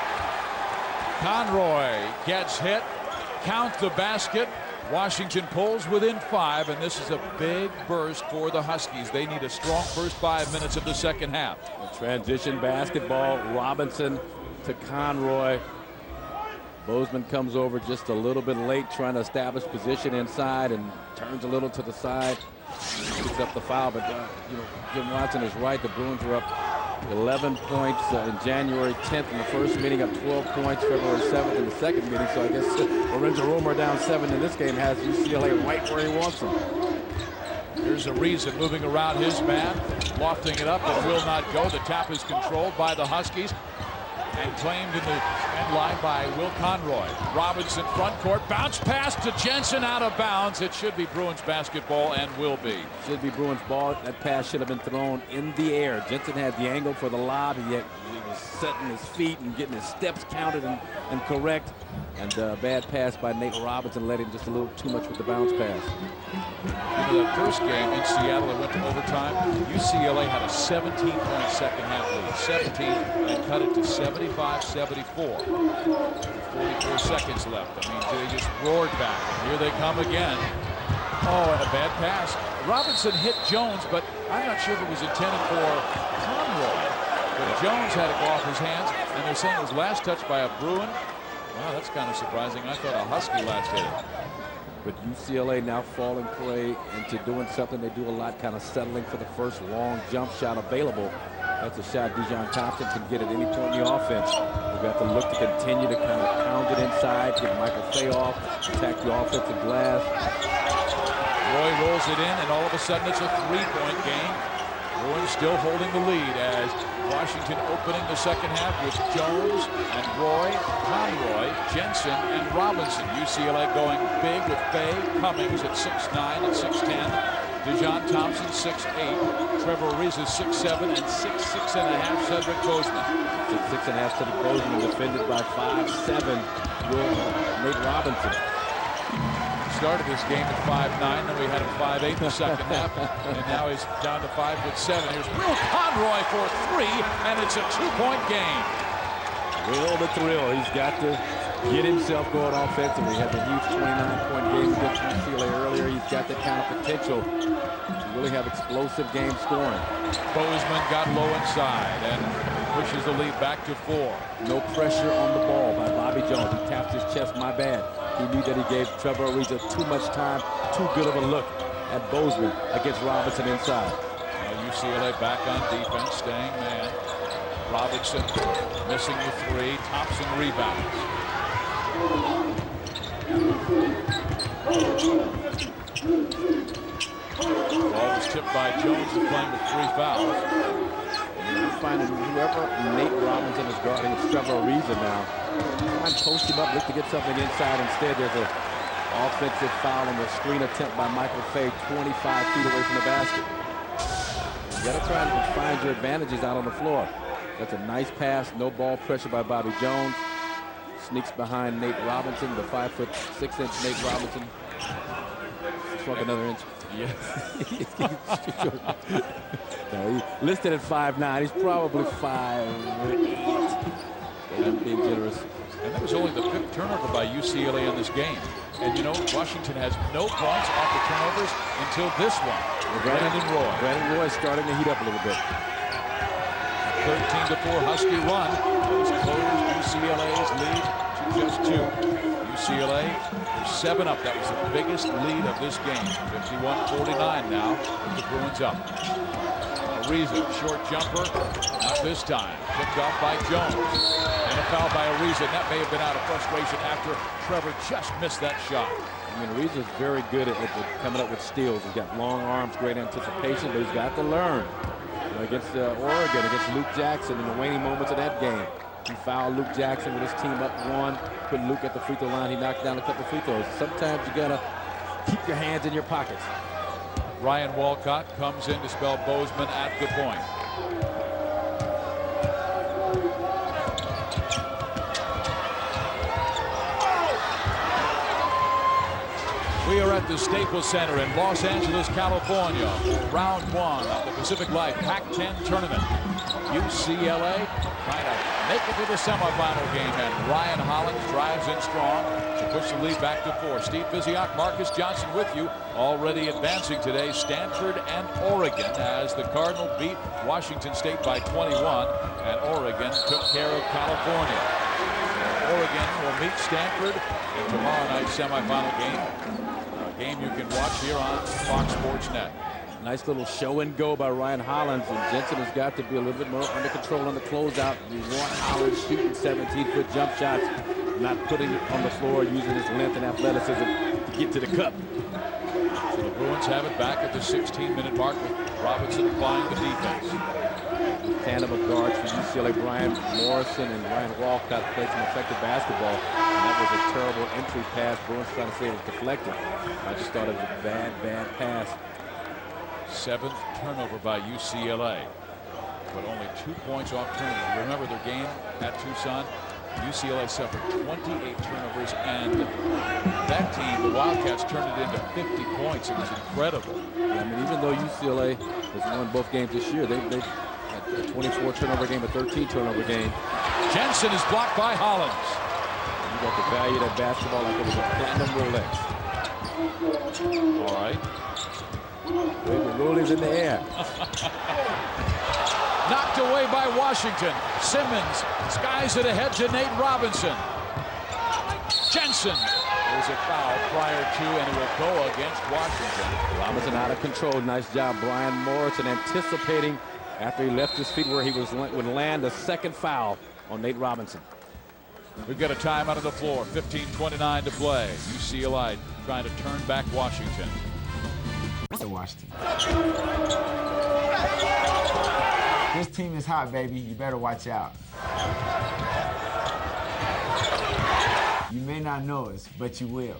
[SPEAKER 3] Conroy gets hit, count the basket. Washington pulls within 5, and this is a big burst for the Huskies. They need a strong first 5 minutes of the second half.
[SPEAKER 4] Transition basketball, Robinson to Conroy. Bozeman comes over just a little bit late, trying to establish position inside, and turns a little to the side. Picks up the foul, but Jim Watson is right. The Bruins were up 11 points in January 10th in the first meeting, up 12 points February 7th in the second meeting. So I guess Lorenzo Romer down 7 in this game has UCLA right where he wants them.
[SPEAKER 3] Here's Ariza moving around his man, lofting it up, but will not go. The tap is controlled by the Huskies and claimed in the end line by Will Conroy. Robinson front court, bounce pass to Jensen, out of bounds. It should be Bruins basketball, and will be.
[SPEAKER 4] Should be Bruins ball. That pass should have been thrown in the air. Jensen had the angle for the lob, and yet he was setting his feet and getting his steps counted and correct. And a bad pass by Nate Robinson, led him just a little too much with the bounce pass.
[SPEAKER 3] You know, that first game in Seattle, it went to overtime. UCLA had a 17-point second half lead, 17, and cut it to 75-74. 44 seconds left. I mean, they just roared back. And here they come again. Oh, and a bad pass. Robinson hit Jones, but I'm not sure if it was intended for Conroy. But Jones had it go off his hands, and they're saying it was last touched by a Bruin. Wow, that's kind of surprising. I thought a Husky last hit it.
[SPEAKER 4] But UCLA now falling prey into doing something they do a lot, kind of settling for the first long jump shot available. That's a shot Dijon Thompson can get at any point in the offense. We've got to look to continue to kind of pound it inside, get Michael Fay off, attack the offensive glass.
[SPEAKER 3] Roy rolls it in, and all of a sudden it's a 3-point game. Bruins still holding the lead as Washington opening the second half with Jones and Roy, Conroy, Jensen, and Robinson. UCLA going big with Fay, Cummings at 6'9" and 6'10", Dijon Thompson 6'8", Trevor Ariza 6'7" and 6'6.5" Cedric Bozeman.
[SPEAKER 4] 6'6.5" Cedric Bozeman, defended by 5'7" Nate Robinson.
[SPEAKER 3] Started this game at 5'9", then we had him 5'8" the second half, and now he's down to 5'7". Here's Will Conroy for 3, and it's a 2-point game.
[SPEAKER 4] Will the thrill. He's got to get himself going offensively. He had a huge 29-point game against UCLA earlier. He's got that kind of potential to really have explosive game scoring.
[SPEAKER 3] Bozeman got low inside and pushes the lead back to 4.
[SPEAKER 4] No pressure on the ball by Bobby Jones. He tapped his chest, my bad. He knew that he gave Trevor Ariza too much time, too good of a look at Bozeman against Robinson inside.
[SPEAKER 3] Now UCLA back on defense, staying man. Robinson missing the 3. Thompson rebounds. Ball was tipped by Jones, who's playing with 3 fouls.
[SPEAKER 4] You're finding whoever Nate Robinson is guarding, it's Trevor Ariza now. Try and post him up, look to get something inside. Instead, there's an offensive foul on the screen attempt by Michael Fay, 25 feet away from the basket. You got to try and find your advantages out on the floor. That's a nice pass, no ball pressure by Bobby Jones. Sneaks behind Nate Robinson, the 5'6" Nate Robinson. Shrunk another inch. Yeah. No, he listed at 5'9". He's probably 5'8". I'm being generous.
[SPEAKER 3] And that was only the 5th turnover by UCLA in this game. And you know, Washington has no points off the turnovers until this one.
[SPEAKER 4] Brandon Roy is starting to heat up a little bit.
[SPEAKER 3] 13-4 Husky run has closed UCLA's lead to just 2. UCLA is 7 up. That was the biggest lead of this game. 51-49 now with the Bruins up. Ariza, short jumper, not this time. Picked off by Jones. And a foul by Ariza. That may have been out of frustration after Trevor just missed that shot.
[SPEAKER 4] I mean, Ariza's very good at coming up with steals. He's got long arms, great anticipation, but he's got to learn. Against Oregon, against Luke Jackson in the waning moments of that game. He fouled Luke Jackson with his team up 1, put Luke at the free throw line. He knocked down a couple free throws. Sometimes you gotta keep your hands in your pockets.
[SPEAKER 3] Ryan Walcott comes in to spell Bozeman at the point. We are at the Staples Center in Los Angeles, California, for round 1 of the Pacific Life Pac-10 Tournament. UCLA trying to make it to the semifinal game, and Ryan Hollins drives in strong to push the lead back to 4. Steve Biziak, Marcus Johnson with you. Already advancing today, Stanford and Oregon, as the Cardinal beat Washington State by 21, and Oregon took care of California. Oregon will meet Stanford in tomorrow night's semifinal game. Game you can watch here on Fox Sports Net.
[SPEAKER 4] Nice little show and go by Ryan Hollins, and Jensen has got to be a little bit more under control on the closeout. You want Hollins shooting 17-foot jump shots, not putting it on the floor, using his length and athleticism to get to the cup.
[SPEAKER 3] So the Bruins have it back at the 16-minute mark with Robinson applying the defense.
[SPEAKER 4] Tandem of guards for UCLA, Brian Morrison and Ryan Walcott played some effective basketball. And that was a terrible entry pass. Bruins trying to say it was deflected. I just thought it was a bad pass.
[SPEAKER 3] 7th turnover by UCLA, but only 2 points off turnover. Remember their game at Tucson? UCLA suffered 28 turnovers, and that team, the Wildcats, turned it into 50 points. It was incredible.
[SPEAKER 4] Yeah, I mean, even though UCLA has won both games this year, they've a 24 turnover game, a 13 turnover game.
[SPEAKER 3] Jensen is blocked by Hollins.
[SPEAKER 4] You got to value that basketball like it was a platinum Rolex.
[SPEAKER 3] All right.
[SPEAKER 4] The rolling's in the air.
[SPEAKER 3] Knocked away by Washington. Simmons skies it ahead to Nate Robinson. Jensen. There's a foul prior to, and it will go against Washington.
[SPEAKER 4] Robinson out of control. Nice job, Brian Morrison, anticipating after he left his feet where he would land a second foul on Nate Robinson.
[SPEAKER 3] We've got a timeout on the floor. 15:29 to play. UCLA trying to turn back Washington.
[SPEAKER 6] Washington. This team is hot, baby. You better watch out. You may not know us, but you will.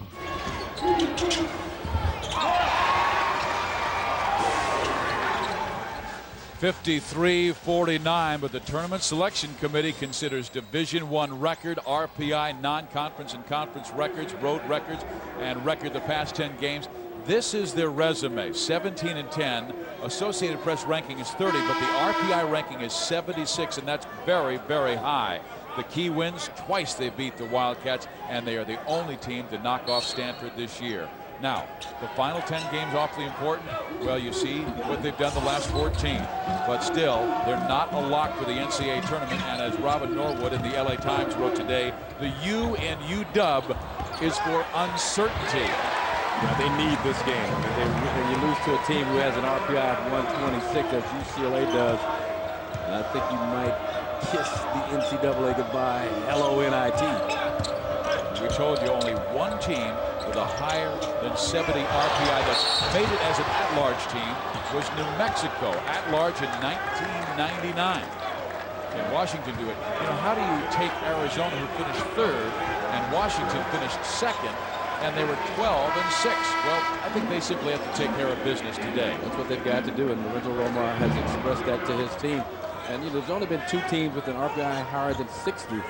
[SPEAKER 3] 53-49, but the Tournament Selection Committee considers Division I record, RPI, non-conference and conference records, road records, and record the past 10 games. This is their resume, 17-10. Associated Press ranking is 30, but the RPI ranking is 76, and that's very, very high. The key wins, twice they beat the Wildcats, and they are the only team to knock off Stanford this year. Now, the final 10 games awfully important. Well, you see what they've done the last 14. But still, they're not a lock for the NCAA tournament. And as Robin Norwood in the LA Times wrote today, the U in UW is for uncertainty.
[SPEAKER 4] Yeah, they need this game. When you lose to a team who has an RPI of 126, as UCLA does, and I think you might kiss the NCAA goodbye, LONIT.
[SPEAKER 3] We told you only one team with a higher than 70 RPI that's made it as an at-large team was New Mexico, at-large in 1999. Can Washington do it? You know, how do you take Arizona, who finished third, and Washington finished second, and they were 12-6? Well, I think they simply have to take care of business today.
[SPEAKER 4] That's what they've got to do, and Lorenzo Romar has expressed that to his team. And you know, there's only been two teams with an RPI higher than 60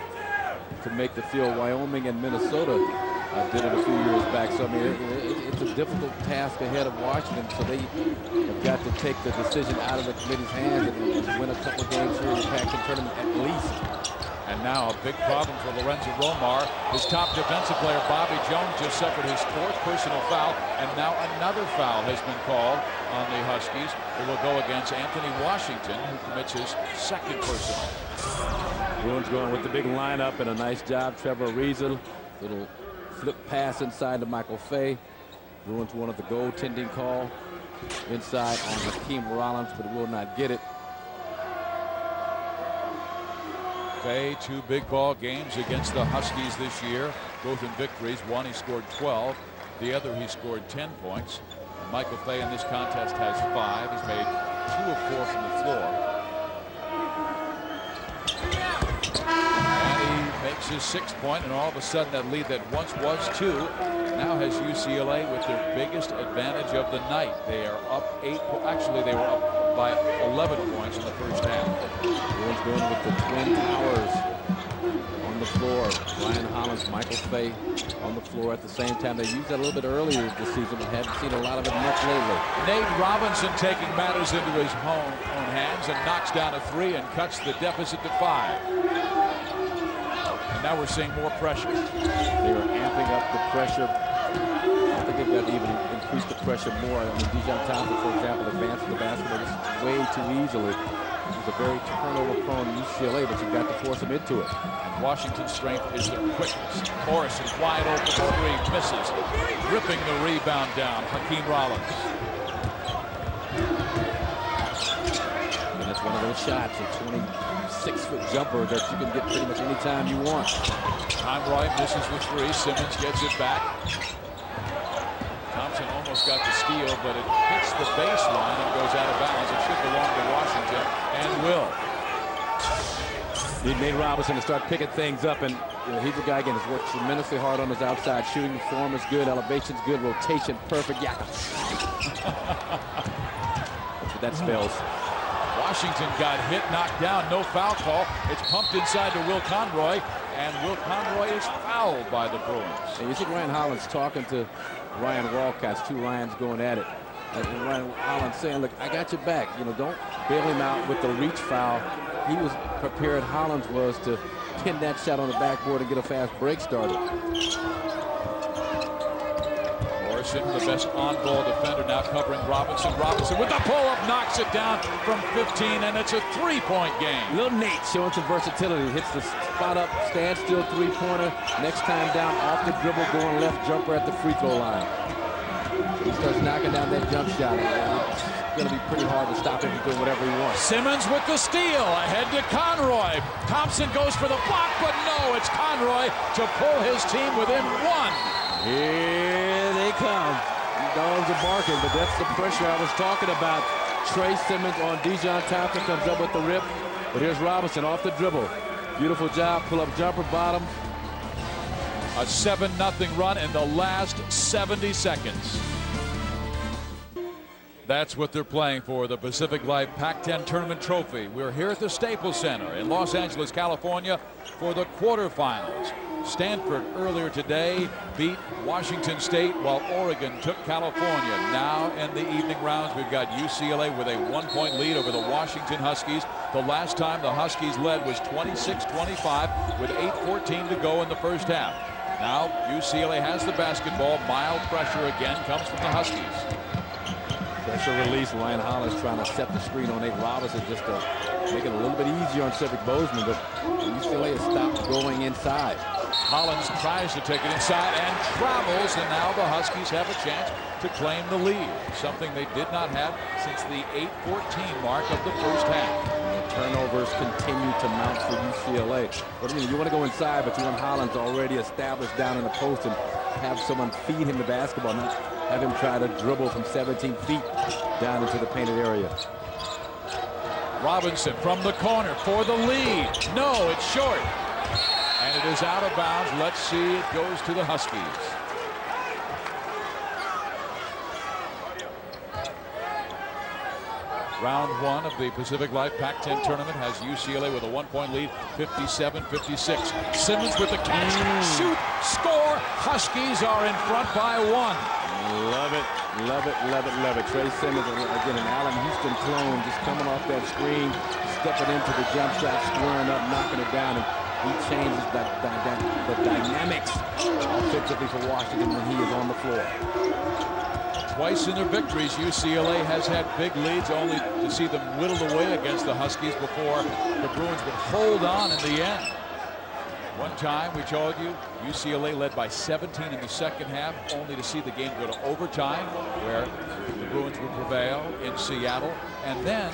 [SPEAKER 4] to make the field. Wyoming and Minnesota did it a few years back. So I mean, it's a difficult task ahead of Washington. So they have got to take the decision out of the committee's hands and win a couple of games here in the Pac-10 tournament at least.
[SPEAKER 3] And now a big problem for Lorenzo Romar. His top defensive player, Bobby Jones, just suffered his 4th personal foul, and now another foul has been called on the Huskies. It will go against Anthony Washington, who commits his 2nd personal.
[SPEAKER 4] Bruins going with the big lineup, and a nice job, Trevor Ariza. Little flip pass inside to Michael Fay. Bruins wanted the goaltending call inside on Hakeem Rollins, but will not get it.
[SPEAKER 3] Fay, 2 big ball games against the Huskies this year, both in victories. One he scored 12, the other he scored 10 points. And Michael Fay in this contest has 5. He's made 2 of 4 from the floor. And he makes his 6th point, and all of a sudden that lead that once was 2 now has UCLA with their biggest advantage of the night. They are up 8. Actually, they were up by 11 points in the first half.
[SPEAKER 4] Bruins going with the Twin Towers on the floor. Ryan Hollins, Michael Fay on the floor at the same time. They used that a little bit earlier this season, but haven't seen a lot of it much lately.
[SPEAKER 3] Nate Robinson taking matters into his own hands and knocks down a 3 and cuts the deficit to 5. And now we're seeing more pressure.
[SPEAKER 4] They are amping up the pressure. I think they've got to even increase the pressure more. I mean, Dijon Thompson, for example, advances the basketball just way too easily. He's a very turnover-prone UCLA, but you've got to force him into it.
[SPEAKER 3] And Washington's strength is their quickness. Morrison wide open for 3, misses, ripping the rebound down. Hakeem Rollins.
[SPEAKER 4] And that's one of those shots, a 26-foot jumper that you can get pretty much any time you want.
[SPEAKER 3] Conroy misses the 3. Simmons gets it back. Thompson almost got the steal, but it hits the baseline and goes out of bounds. It should belong to Washington, and will.
[SPEAKER 4] Need Nate Robinson to start picking things up, and you know, he's a guy, again, that's worked tremendously hard on his outside shooting. Form is good, elevation's good, rotation perfect. Yeah. That's what that spells.
[SPEAKER 3] Washington got hit, knocked down, no foul call. It's pumped inside to Will Conroy, and Will Conroy is fouled by the Bruins.
[SPEAKER 4] And you see Ryan Hollins talking to Ryan Walcott's, 2 Ryans going at it. And Ryan Hollins saying, look, I got your back. You know, don't bail him out with the reach foul. He was prepared, Hollins was, to pin that shot on the backboard and get a fast break started.
[SPEAKER 3] Morrison, the best on-ball defender, now covering Robinson. Robinson with the pull-up knocks it down from 15, and it's a 3-point game.
[SPEAKER 4] Little Nate showing some versatility. Hits the spot up, standstill 3-pointer. Next time down, off the dribble, going left jumper at the free throw line. He starts knocking down that jump shot. It's going to be pretty hard to stop him from doing whatever he wants.
[SPEAKER 3] Simmons with the steal, ahead to Conroy. Thompson goes for the block, but no, it's Conroy to pull his team within 1.
[SPEAKER 4] Here they come. The dogs are barking, but that's the pressure I was talking about. Trey Simmons on Dijon Thompson comes up with the rip, but here's Robinson off the dribble. Beautiful job, pull-up jumper, bottom.
[SPEAKER 3] A 7-0 run in the last 70 seconds. That's what they're playing for, the Pacific Life Pac-10 Tournament Trophy. We're here at the Staples Center in Los Angeles, California for the quarterfinals. Stanford earlier today beat Washington State while Oregon took California. Now in the evening rounds, we've got UCLA with a 1-point lead over the Washington Huskies. The last time the Huskies led was 26-25 with 8:14 to go in the first half. Now UCLA has the basketball. Mild pressure again comes from the Huskies.
[SPEAKER 4] Pressure release. Ryan Hollins trying to set the screen on Nate Robinson just to make it a little bit easier on Cedric Bozeman, but UCLA has stopped going inside.
[SPEAKER 3] Hollins tries to take it inside and travels, and now the Huskies have a chance to claim the lead, something they did not have since the 8:14 mark of the first half.
[SPEAKER 4] And turnovers continue to mount for UCLA. But you want to go inside, but you want Hollins already established down in the post and have someone feed him the basketball, not have him try to dribble from 17 feet down into the painted area.
[SPEAKER 3] Robinson from the corner for the lead. No, it's short. And it is out of bounds. Let's see. It goes to the Huskies. Round one of the Pacific Life Pac-10 Tournament has UCLA with a 1-point lead, 57-56. Simmons with the catch. Shoot, score. Huskies are in front by 1.
[SPEAKER 4] Love it, love it, love it, love it. Trey Simmons, again, an Allen Houston clone, just coming off that screen, stepping into the jump shot, squaring up, knocking it down, and he changes the dynamics offensively for Washington when he is on the floor.
[SPEAKER 3] Twice in their victories, UCLA has had big leads, only to see them whittled away against the Huskies before the Bruins would hold on in the end. One time, we told you, UCLA led by 17 in the second half, only to see the game go to overtime, where the Bruins would prevail in Seattle. And then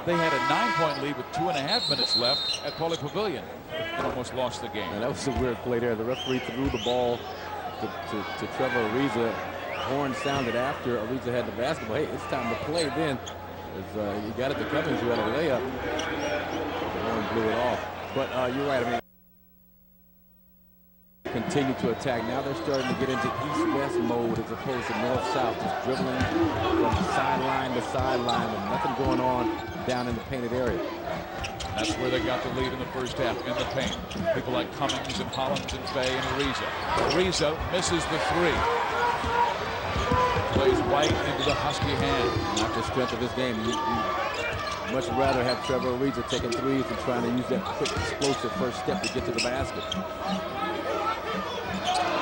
[SPEAKER 3] they had a 9-point lead with 2.5 minutes left at Pauley Pavilion and almost lost the game.
[SPEAKER 4] And that was a weird play there. The referee threw the ball to Trevor Ariza. Horn sounded after Ariza had the basketball. Hey, it's time to play then. He got it to Cummings, who had a layup. The horn blew it off. But you're right. I mean, continue to attack. Now they're starting to get into east-west mode as opposed to north-south, just dribbling from sideline to sideline with nothing going on down in the painted area.
[SPEAKER 3] That's where they got the lead in the first half, in the paint. People like Cummings and Hollins and Fay and Ariza. Ariza misses the 3. Plays right into the Husky hand.
[SPEAKER 4] Not the strength of his game. You much rather have Trevor Ariza taking threes than trying to use that quick, explosive first step to get to the basket.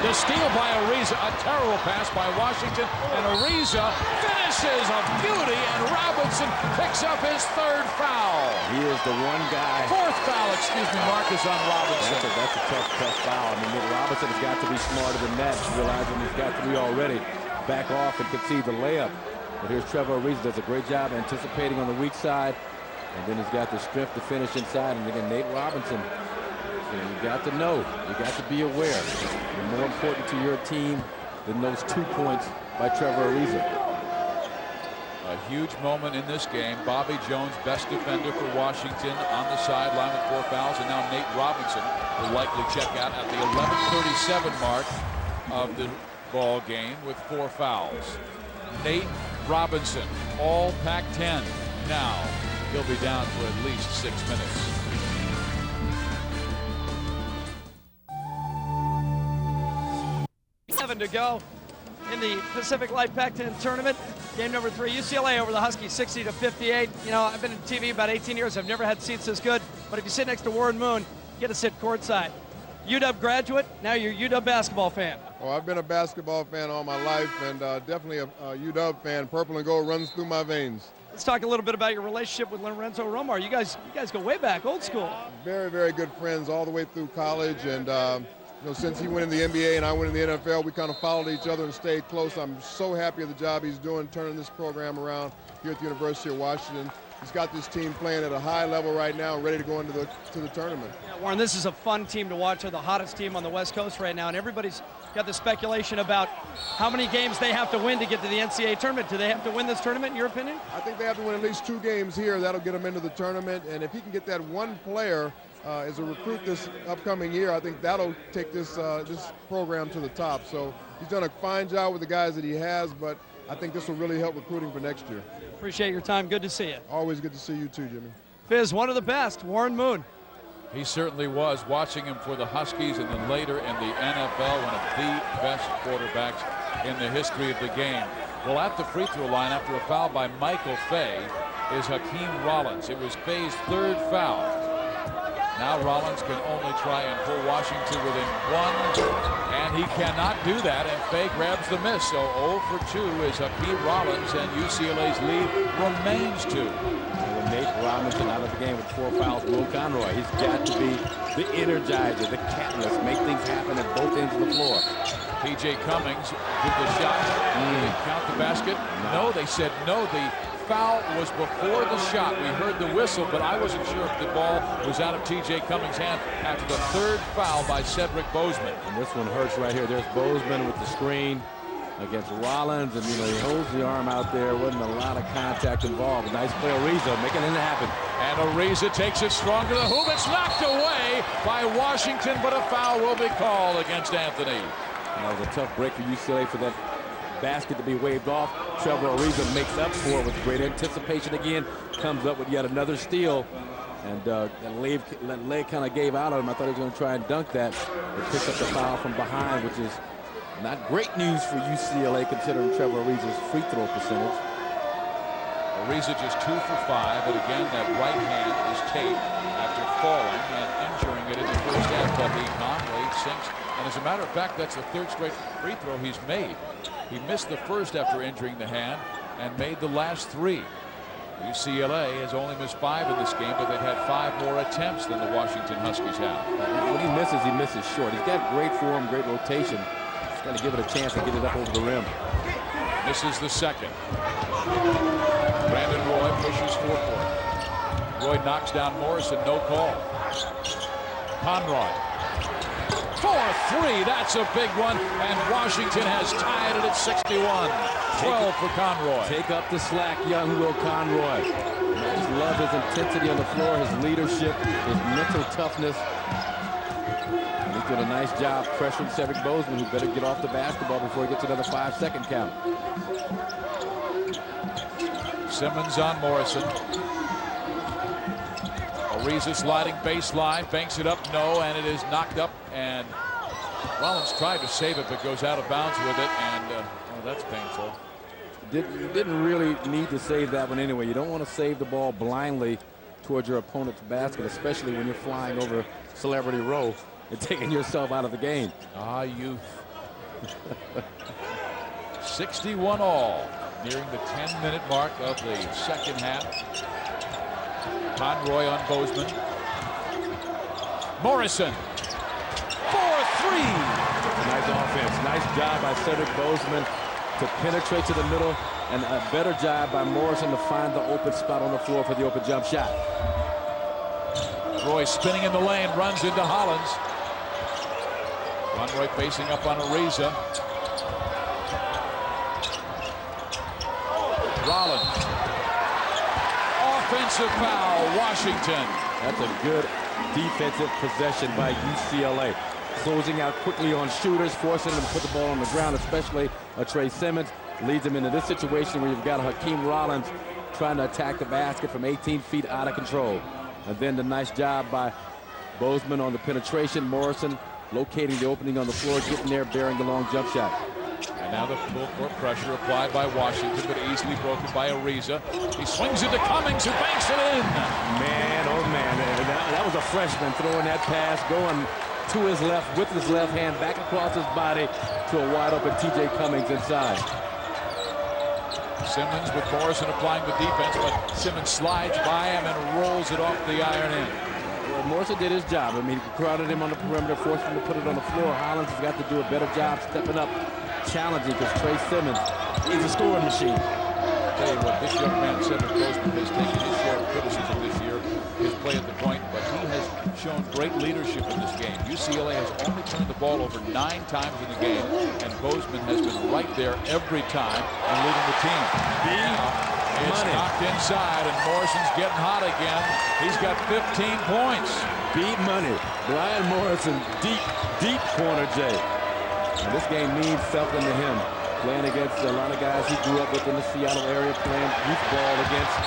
[SPEAKER 3] The steal by Ariza, a terrible pass by Washington, and Ariza finishes a beauty, and Robinson picks up his 3rd foul.
[SPEAKER 4] He is the one guy.
[SPEAKER 3] 4th foul, excuse me, Marcus, on Robinson.
[SPEAKER 4] That's a tough foul. I mean, Robinson has got to be smarter than that, realizing he's got 3 already. Back off and concede the layup. But here's Trevor Ariza, does a great job anticipating on the weak side, and then he's got the strength to finish inside. And again, Nate Robinson, you got to know, you got to be aware. You're more important to your team than those 2 points by Trevor Ariza.
[SPEAKER 3] A huge moment in this game. Bobby Jones, best defender for Washington, on the sideline with 4 fouls, and now Nate Robinson will likely check out at the 11:37 mark of the ball game with 4 fouls. Nate Robinson, all Pac-10. Now he'll be down for at least 6 minutes.
[SPEAKER 2] To go in the Pacific Life Pac-10 Tournament. Game number 3, UCLA over the Huskies, 60-58. You know, I've been in TV about 18 years. I've never had seats this good. But if you sit next to Warren Moon, you get to sit courtside. UW graduate, now you're a UW basketball fan.
[SPEAKER 7] Oh, I've been a basketball fan all my life, and definitely a UW fan. Purple and gold runs through my veins.
[SPEAKER 2] Let's talk a little bit about your relationship with Lorenzo Romar. You guys go way back, old school.
[SPEAKER 7] Very, very good friends all the way through college, and you know, since he went in the NBA and I went in the NFL, we kind of followed each other and stayed close. I'm so happy with the job he's doing, turning this program around here at the University of Washington. He's got this team playing at a high level right now and ready to go into the tournament.
[SPEAKER 2] Yeah, Warren, this is a fun team to watch. They're the hottest team on the West Coast right now, and everybody's got the speculation about how many games they have to win to get to the NCAA tournament. Do they have to win this tournament, in your opinion?
[SPEAKER 7] I think they have to win at least 2 games here. That'll get them into the tournament, and if he can get that one player as a recruit this upcoming year, I think that'll take this program to the top. So he's done a fine job with the guys that he has, but I think this will really help recruiting for next year.
[SPEAKER 2] Appreciate your time. Good to see you.
[SPEAKER 7] Always good to see you too, Jimmy.
[SPEAKER 2] Fizz, one of the best, Warren Moon.
[SPEAKER 3] He certainly was. Watching him for the Huskies and then later in the NFL, one of the best quarterbacks in the history of the game. Well, at the free throw line after a foul by Michael Fay is Hakeem Rollins. It was Fay's third foul. Now Rollins can only try and pull Washington within one, and he cannot do that, and Fay grabs the miss. So 0 for 2 is Hakeem Rollins, and UCLA's lead remains 2.
[SPEAKER 4] With Nate Robinson out of the game with 4 fouls, Will Conroy, he's got to be the energizer, the catalyst, make things happen at both ends of the floor.
[SPEAKER 3] P.J. Cummings with the shot. Did they count the basket? No, they said no. The foul was before the shot. We heard the whistle, but I wasn't sure if the ball was out of T.J. Cummings' hand after the third foul by Cedric Bozeman.
[SPEAKER 4] And this one hurts right here. There's Bozeman with the screen against Rollins, and he holds the arm out there. Wasn't a lot of contact involved. Nice play, Ariza, making it happen.
[SPEAKER 3] And Ariza takes it strong to the hoop. It's knocked away by Washington, but a foul will be called against Anthony.
[SPEAKER 4] And that was a tough break for UCLA for that basket to be waved off. Trevor Ariza makes up for it with great anticipation again. Comes up with yet another steal. And that leg kind of gave out on him. I thought he was going to try and dunk that. He picks up the foul from behind, which is not great news for UCLA considering Trevor Ariza's free throw percentage.
[SPEAKER 3] Ariza just 2 for 5, and again that right hand is taped after falling and injuring it in the first half. But he calmly sinks, and as a matter of fact, that's the 3rd straight free throw he's made. He missed the first after injuring the hand and made the last 3. UCLA has only missed 5 in this game, but they've had 5 more attempts than the Washington Huskies have.
[SPEAKER 4] When he misses short. He's got great form, great rotation. He's got to give it a chance to get it up over the rim.
[SPEAKER 3] Misses the second. Brandon Roy pushes forecourt. Roy knocks down Morrison, no call. Conroy. 4-3, that's a big one, and Washington has tied it at 61. 12 for Conroy.
[SPEAKER 4] Take up the slack, young Will Conroy. I just love his intensity on the floor, his leadership, his mental toughness. And he's doing a nice job pressuring Cedric Bozeman, who better get off the basketball before he gets another 5-second count.
[SPEAKER 3] Simmons on Morrison. Ariza sliding baseline, banks it up, no, and it is knocked up, and Rollins tried to save it, but goes out of bounds with it, and oh, that's painful.
[SPEAKER 4] Didn't really need to save that one anyway. You don't want to save the ball blindly towards your opponent's basket, especially when you're flying over Celebrity Row and taking yourself out of the game.
[SPEAKER 3] Ah, youth. 61 all, nearing the 10-minute mark of the second half. Conroy on Bozeman. Morrison. 4-3.
[SPEAKER 4] Nice offense. Nice job by Cedric Bozeman to penetrate to the middle, and a better job by Morrison to find the open spot on the floor for the open jump shot.
[SPEAKER 3] Roy spinning in the lane, runs into Hollins. Conroy facing up on Ariza. Rollins. Offensive foul, Washington.
[SPEAKER 4] That's a good defensive possession by UCLA. Closing out quickly on shooters, forcing them to put the ball on the ground, especially Trey Simmons. Leads him into this situation where you've got Hakeem Rollins trying to attack the basket from 18 feet out of control. And then the nice job by Bozeman on the penetration. Morrison locating the opening on the floor, getting there, bearing the long jump shot.
[SPEAKER 3] And now the full court pressure applied by Washington, but easily broken by Ariza. He swings it to Cummings, who banks it in.
[SPEAKER 4] Man, oh man, that was a freshman throwing that pass, going to his left with his left hand, back across his body to a wide open T.J. Cummings inside.
[SPEAKER 3] Simmons with Morrison applying the defense, but Simmons slides by him and rolls it off the iron end.
[SPEAKER 4] Well, Morrison did his job. I mean, he crowded him on the perimeter, forced him to put it on the floor. Hollins has got to do a better job stepping up, challenging, because Trey Simmons is a scoring machine.
[SPEAKER 3] I'll tell you what, this young man, Cedric Bozeman, has taken his share of criticism this year, his play at the point, but he has shown great leadership in this game. UCLA has only turned the ball over 9 times in the game, and Bozeman has been right there every time and leading the team. Now, it's knocked inside, and Morrison's getting hot again. He's got 15 points.
[SPEAKER 4] Beat money. Brian Morrison, deep corner J. And this game means something to him. playing against a lot of guys he grew up with in the Seattle area, playing youth ball against.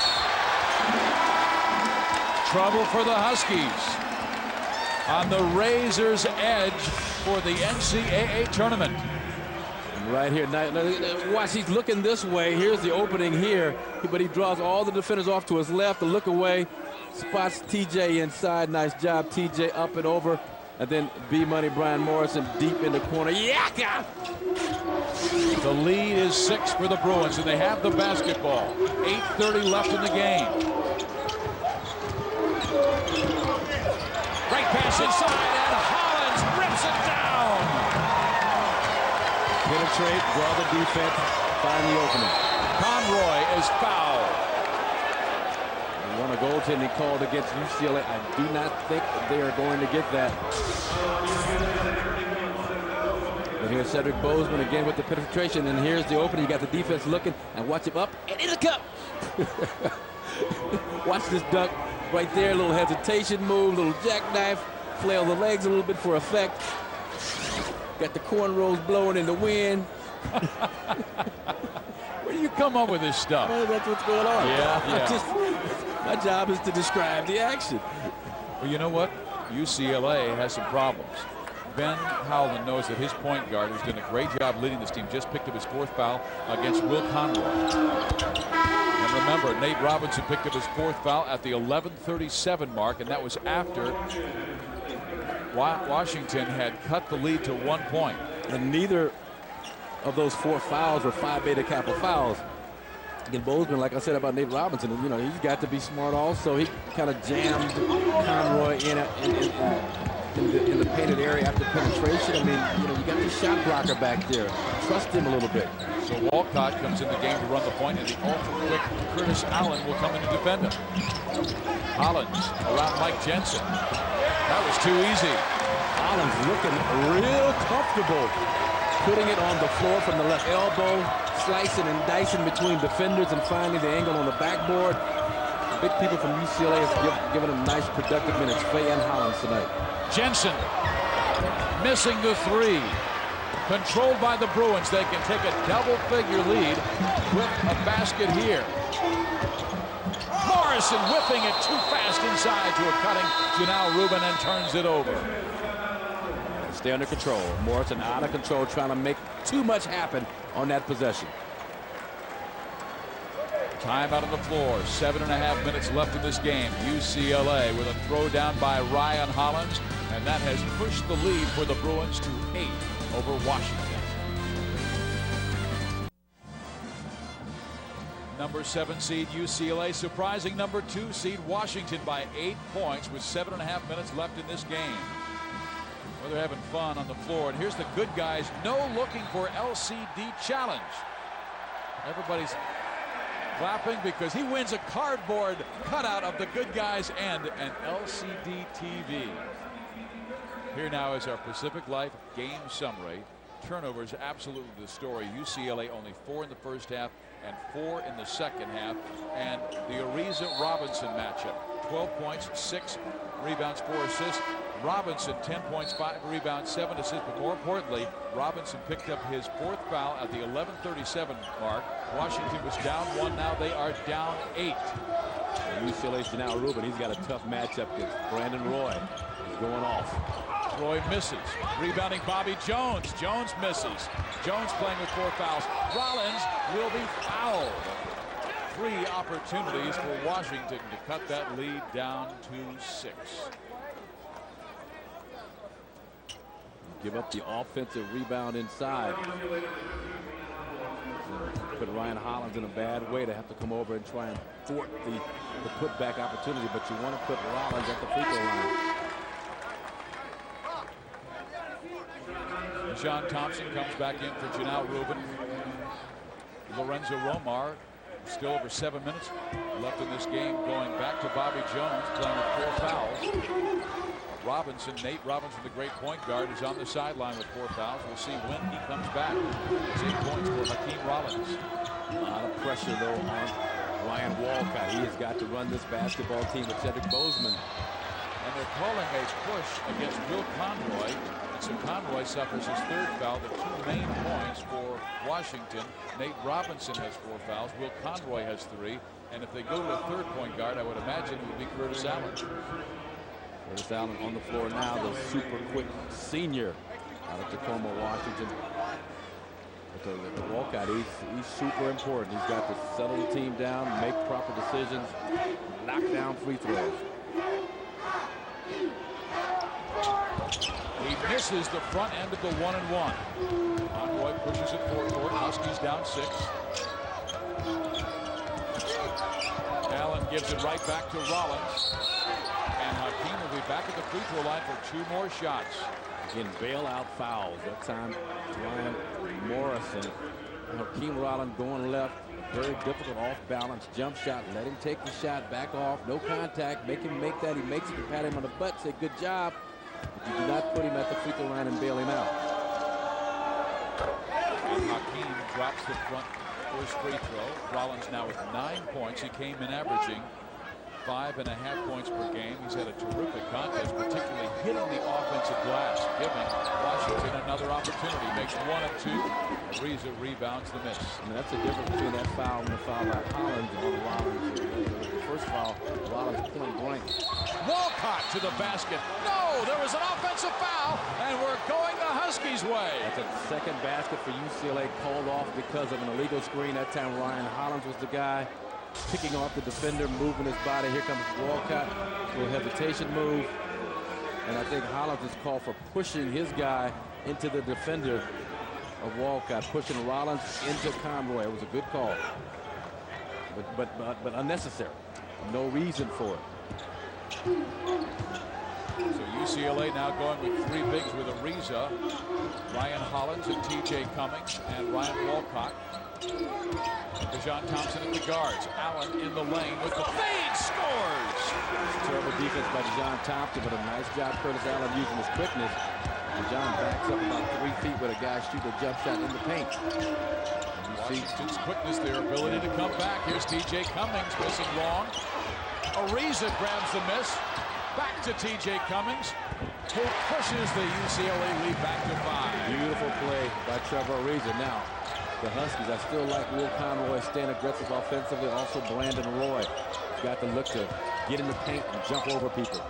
[SPEAKER 3] Trouble for the Huskies on the razor's edge for the NCAA tournament.
[SPEAKER 4] Right here. Now, watch, he's looking this way. Here's the opening here, but he draws all the defenders off to his left to look away. Spots TJ inside. Nice job, TJ, up and over. And then B-Money Brian Morrison deep in the corner. Yaka!
[SPEAKER 3] The lead is 6 for the Bruins, and they have the basketball. 8:30 left in the game. Right pass inside, and Hollins rips it down.
[SPEAKER 4] Penetrate, draw the defense, find the opening.
[SPEAKER 3] Conroy is fouled.
[SPEAKER 4] They want a goaltending called against UCLA. I do not think they are going to get that. But here's Cedric Bozeman again with the penetration, and here's the opening. You got the defense looking, and watch him up, and in the cup. Watch this duck right there, a little hesitation move, little jackknife, flail the legs a little bit for effect. Got the cornrows blowing in the wind.
[SPEAKER 3] Where do you come up with this stuff?
[SPEAKER 4] Well, that's what's going on.
[SPEAKER 3] Yeah.
[SPEAKER 4] My job is to describe the action.
[SPEAKER 3] Well, you know what? UCLA has some problems. Ben Howland knows that his point guard, who's done a great job leading this team, just picked up his 4th foul against Will Conroy. And remember, Nate Robinson picked up his 4th foul at the 11:37 mark, and that was after Washington had cut the lead to 1 point.
[SPEAKER 4] And neither of those 4 fouls were Phi Beta Kappa fouls. Again, Bozeman, like I said about Nate Robinson, you know, he's got to be smart also. He kind of jammed Conroy in the painted area after penetration. I mean, you know, you got the shot blocker back there. Trust him a little bit.
[SPEAKER 3] So Walcott comes in the game to run the point, and the ultra-quick Curtis Allen will come in to defend him. Hollins around Mike Jensen. That was too easy.
[SPEAKER 4] Hollins looking real comfortable, putting it on the floor from the left elbow, slicing and dicing between defenders, and finding the angle on the backboard. The big people from UCLA has given him nice, productive minutes. Faye and Hollins tonight.
[SPEAKER 3] Jensen missing the 3. Controlled by the Bruins. They can take a double-figure lead with a basket here. Morrison whipping it too fast inside to a cutting Janelle Rubin, and turns it over.
[SPEAKER 4] Stay under control. Morrison out of control, trying to make too much happen on that possession.
[SPEAKER 3] Time out on the floor. 7.5 minutes left in this game. UCLA with a throw down by Ryan Hollins, and that has pushed the lead for the Bruins to 8 over Washington. Number 7 seed UCLA surprising number 2 seed Washington by 8 points with 7.5 minutes left in this game. Well, they're having fun on the floor, and here's the good guys. No looking for LCD challenge. Everybody's clapping because he wins a cardboard cutout of the good guys and an LCD TV. Here now is our Pacific Life game summary. Turnovers absolutely the story. UCLA only 4 in the first half and 4 in the second half. And the Ariza-Robinson matchup. 12 points, 6 rebounds, 4 assists. Robinson 10 points, 5 rebounds, 7 assists. But more importantly, Robinson picked up his 4th foul at the 11:37 mark. Washington was down 1. Now they are down 8.
[SPEAKER 4] And UCLA's Janelle Rubin, he's got a tough matchup against Brandon Roy. He's going off.
[SPEAKER 3] Roy misses. Rebounding Bobby Jones. Jones misses. Jones playing with 4 fouls. Rollins will be fouled. 3 opportunities for Washington to cut that lead down to 6.
[SPEAKER 4] Give up the offensive rebound inside. Put Ryan Hollins in a bad way to have to come over and try and thwart the putback opportunity, but you want to put Rollins at the free throw line.
[SPEAKER 3] Sean Thompson comes back in for Janelle Rubin. Lorenzo Romar, still over 7 minutes left in this game, going back to Bobby Jones, playing with 4 fouls. Nate Robinson, the great point guard, is on the sideline with 4 fouls. We'll see when he comes back. It's 8 points for Hakeem Rollins.
[SPEAKER 4] A lot of pressure, though, on Ryan Walcott. He has got to run this basketball team with Cedric Bozeman
[SPEAKER 3] and they're calling a push against Will Conroy. And so Conroy suffers his third foul. The two main points for Washington. Nate Robinson has 4 fouls. Will Conroy has 3. And if they go to a third point guard, I would imagine it would be Curtis Allen.
[SPEAKER 4] Curtis Allen on the floor now, the super quick senior out of Tacoma, Washington. But the walkout, he's super important. He's got to settle the team down, make proper decisions, knock down free throws.
[SPEAKER 3] He misses the front end of the 1-and-1. Conroy pushes it forward. Huskies down 6. Allen gives it right back to Rollins. And Hakeem will be back at the free throw line for 2 more shots.
[SPEAKER 4] Again, bailout fouls. That time, Ryan Morrison. Hakeem Rollins going left. Very difficult off-balance jump shot. Let him take the shot. Back off. No contact. Make him make that. He makes it. You pat him on the butt. Say, good job. But you do not put him at the free throw line and bail him out.
[SPEAKER 3] And Hakeem drops the front first free throw. Rollins now with 9 points. He came in averaging 5.5 points per game. He's had a terrific contest, particularly hitting the offensive glass, giving Washington another opportunity. Makes 1 of 2. Ariza rebounds the miss.
[SPEAKER 4] I mean, that's the difference between that foul and the foul by Hollins on Rollins. The first foul, Rollins point blank.
[SPEAKER 3] Walcott to the basket. No, there was an offensive foul, and we're going the Huskies' way.
[SPEAKER 4] That's a second basket for UCLA, called off because of an illegal screen. That time Ryan Hollins was the guy picking off the defender, moving his body. Here comes Walcott, a little hesitation move. And I think Hollins is called for pushing his guy into the defender of Walcott, pushing Rollins into Conroy. It was a good call, but unnecessary. No reason for it.
[SPEAKER 3] So UCLA now going with 3 bigs with Ariza, Ryan Hollins and T.J. Cummings, and Ryan Walcott. Dejon Thompson at the guards. Allen in the lane with the fade, scores!
[SPEAKER 4] Terrible defense by Dejon Thompson, but a nice job Curtis Allen using his quickness. Dejon backs up about 3 feet with a guy shooting a jump shot in the paint.
[SPEAKER 3] Washington's quickness, their ability to come back. Here's T.J. Cummings missing long. Ariza grabs the miss. Back to T.J. Cummings, who pushes the UCLA lead back to 5.
[SPEAKER 4] Beautiful play by Trevor Ariza. Now, the Huskies, I still like Will Conroy staying aggressive offensively. Also, Brandon Roy got the look to get in the paint and jump over people.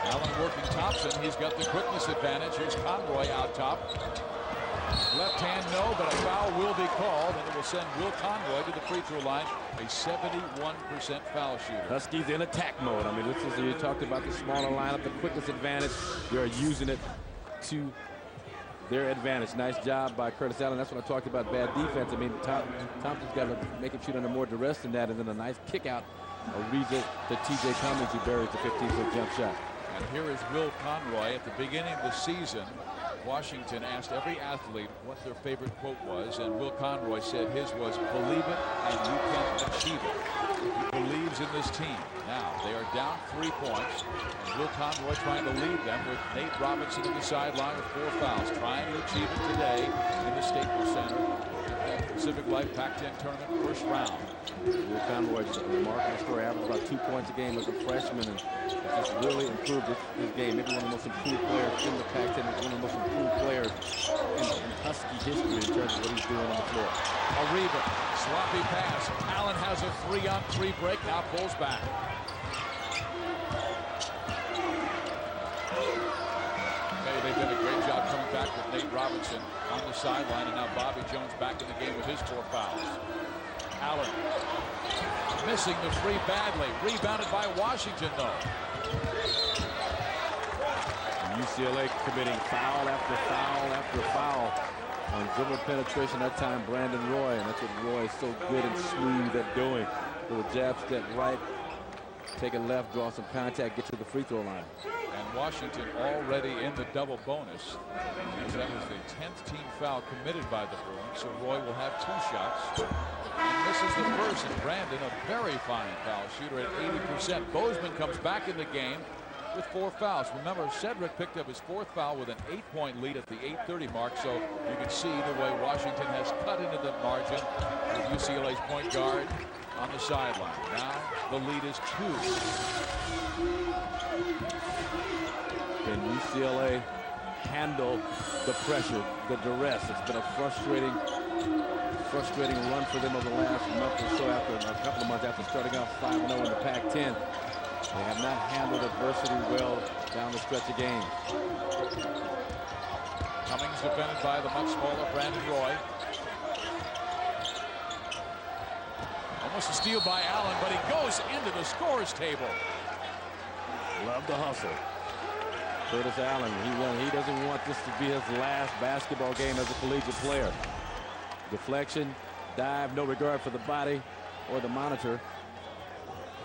[SPEAKER 3] Allen working Thompson. He's got the quickness advantage. Here's Conroy out top. Left hand, no, but a foul will be called, and it will send Will Conroy to the free throw line, a 71% foul shooter.
[SPEAKER 4] Huskies in attack mode. I mean, this is, you talked about the smaller lineup, the quickness advantage. They're using it to their advantage. Nice job by Curtis Allen. That's what I talked about, bad defense. I mean, Thompson's got to make him shoot under more duress than that, and then a nice kick out. Ariza to T.J. Cummings, who buries the 15-foot jump shot.
[SPEAKER 3] And here is Will Conroy. At the beginning of the season, Washington asked every athlete what their favorite quote was, and Will Conroy said his was, "Believe it and you can achieve it." He believes in this team. Now, they are down 3 points, and Will Conroy trying to lead them with Nate Robinson in the sideline with 4 fouls, trying to achieve it today in the Staples Center at the Pacific Life Pac-10 Tournament first round.
[SPEAKER 4] Will Conroy's a remarkable story. Averaged about 2 points a game as a freshman, and just really improved his game. Maybe one of the most improved players in the Pac-10, one of the most improved players in Husky history in terms of what he's doing on the floor.
[SPEAKER 3] Ariza, sloppy pass. Allen has a 3-on-3 break, now pulls back. They've done a great job coming back with Nate Robinson on the sideline, and now Bobby Jones back in the game with his 4 fouls. Allen missing the 3 badly. Rebounded by Washington, though.
[SPEAKER 4] UCLA committing foul after foul after foul on dribble penetration. That time Brandon Roy, and that's what Roy is so good and smooth at doing. Little jab step right, take it left, draw some contact, get to the free throw line.
[SPEAKER 3] And Washington already in the double bonus, as that was the 10th team foul committed by the Bruins. So Roy will have 2 shots. And misses the first, and Brandon, a very fine foul shooter at 80%. Bozeman comes back in the game with 4 fouls. Remember, Cedric picked up his 4th foul with an 8-point lead at the 8:30 mark, so you can see the way Washington has cut into the margin with UCLA's point guard on the sideline. Now the lead is 2.
[SPEAKER 4] Can UCLA handle the pressure, the duress? It's been a frustrating run for them over the last month or so, after a couple of months after starting off 5-0 in the Pac-10. They have not handled adversity well down the stretch of games.
[SPEAKER 3] Cummings defended by the much smaller Brandon Roy. Almost a steal by Allen, but he goes into the scores table.
[SPEAKER 4] Love the hustle. Curtis Allen, he doesn't want this to be his last basketball game as a collegiate player. Deflection, dive, no regard for the body or the monitor.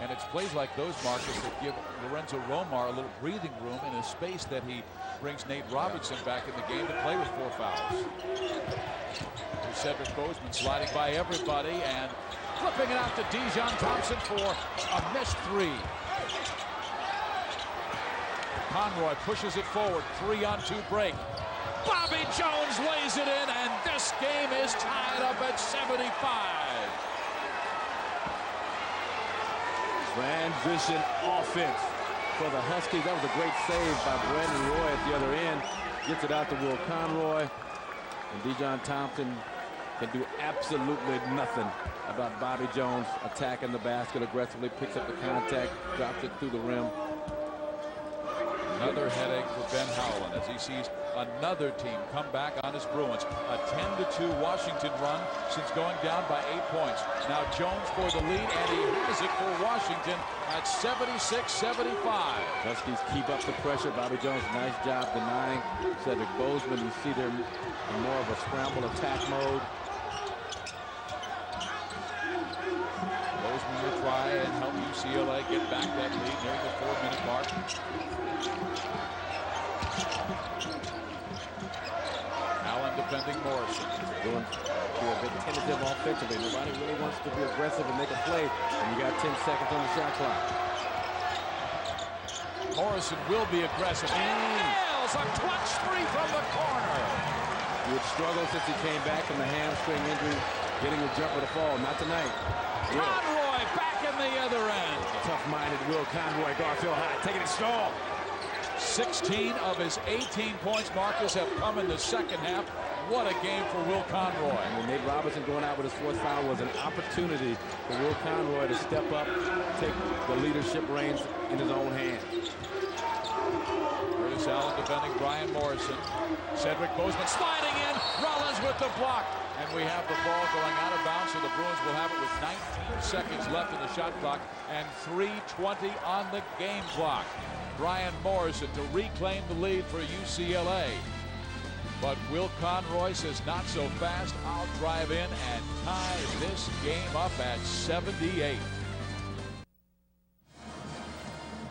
[SPEAKER 3] And it's plays like those, Marcus, that give Lorenzo Romar a little breathing room in a space that he brings Nate Robinson back in the game to play with 4 fouls. Here's Cedric Bozeman sliding by everybody and flipping it out to Dijon Thompson for a missed 3. Conroy pushes it forward, 3-on-2 break. Bobby Jones lays it in, and this game is tied up at 75.
[SPEAKER 4] Transition offense for the Huskies. That was a great save by Brandon Roy at the other end. Gets it out to Will Conroy. And Dijon Thompson can do absolutely nothing about Bobby Jones attacking the basket aggressively, picks up the contact, drops it through the rim.
[SPEAKER 3] Another headache for Ben Howland as he sees another team come back on his Bruins. A 10-2 Washington run since going down by 8 points. Now Jones for the lead, and he has it for Washington at 76-75.
[SPEAKER 4] Huskies keep up the pressure. Bobby Jones, nice job denying Cedric Bozeman. You see they're in more of a scramble attack mode.
[SPEAKER 3] Bozeman will try and help UCLA get back that lead near the 4-minute mark. Allen defending Morrison.
[SPEAKER 4] Doing a bit tentative offensively. Nobody really wants to be aggressive and make a play, and you got 10 seconds on the shot clock.
[SPEAKER 3] Morrison will be aggressive. He nails a clutch 3 from the corner.
[SPEAKER 4] He had struggled since he came back from the hamstring injury, getting the jump with a fall. Not tonight.
[SPEAKER 3] Conroy back in the other end.
[SPEAKER 4] Tough-minded Will Conroy, Garfield High, taking it strong.
[SPEAKER 3] 16 of his 18 points, Marcus, have come in the second half. What a game for Will Conroy.
[SPEAKER 4] And Nate Robinson going out with his 4th foul was an opportunity for Will Conroy to step up, take the leadership reins in his own hands.
[SPEAKER 3] Curtis Allen defending Brian Morrison. Cedric Bozeman sliding in. Rollins with the block. And we have the ball going out of bounds, so the Bruins will have it with 19 seconds left in the shot clock and 3:20 on the game clock. Brian Morrison to reclaim the lead for UCLA. But Will Conroy says, not so fast. I'll drive in and tie this game up at 78.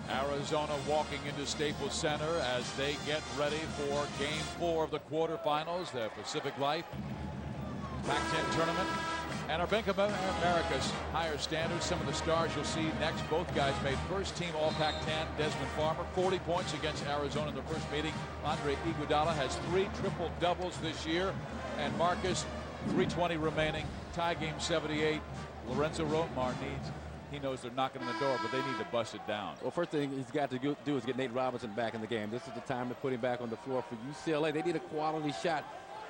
[SPEAKER 3] Arizona walking into Staples Center as they get ready for Game 4 of the quarterfinals, the Pacific Life Pac-10 Tournament. And our Bank of America's higher standards. Some of the stars you'll see next. Both guys made first-team All-Pac-10. Desmond Farmer, 40 points against Arizona in the first meeting. Andre Iguodala has 3 triple-doubles this year. And Marcus, 3:20 remaining. Tie game 78. Lorenzo Romar he knows they're knocking on the door, but they need to bust it down.
[SPEAKER 4] Well, first thing he's got to do is get Nate Robinson back in the game. This is the time to put him back on the floor for UCLA. They need a quality shot.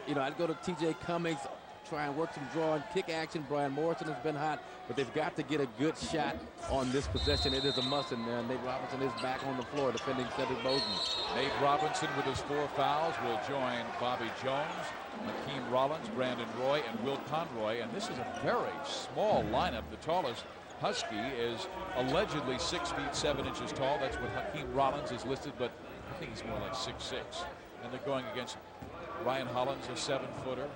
[SPEAKER 4] You know, I'd go to T.J. Cummings, try and work some draw and kick action. Brian Morrison has been hot, but they've got to get a good shot on this possession. It is a must, and Nate Robinson is back on the floor defending Cedric Bozeman.
[SPEAKER 3] Nate Robinson with his 4 fouls will join Bobby Jones, Hakeem Rollins, Brandon Roy, and Will Conroy. And this is a very small lineup. The tallest Husky is allegedly 6 feet 7 inches tall. That's what Hakeem Rollins is listed, but I think he's more like 6'6". And they're going against Ryan Hollins, a 7-footer.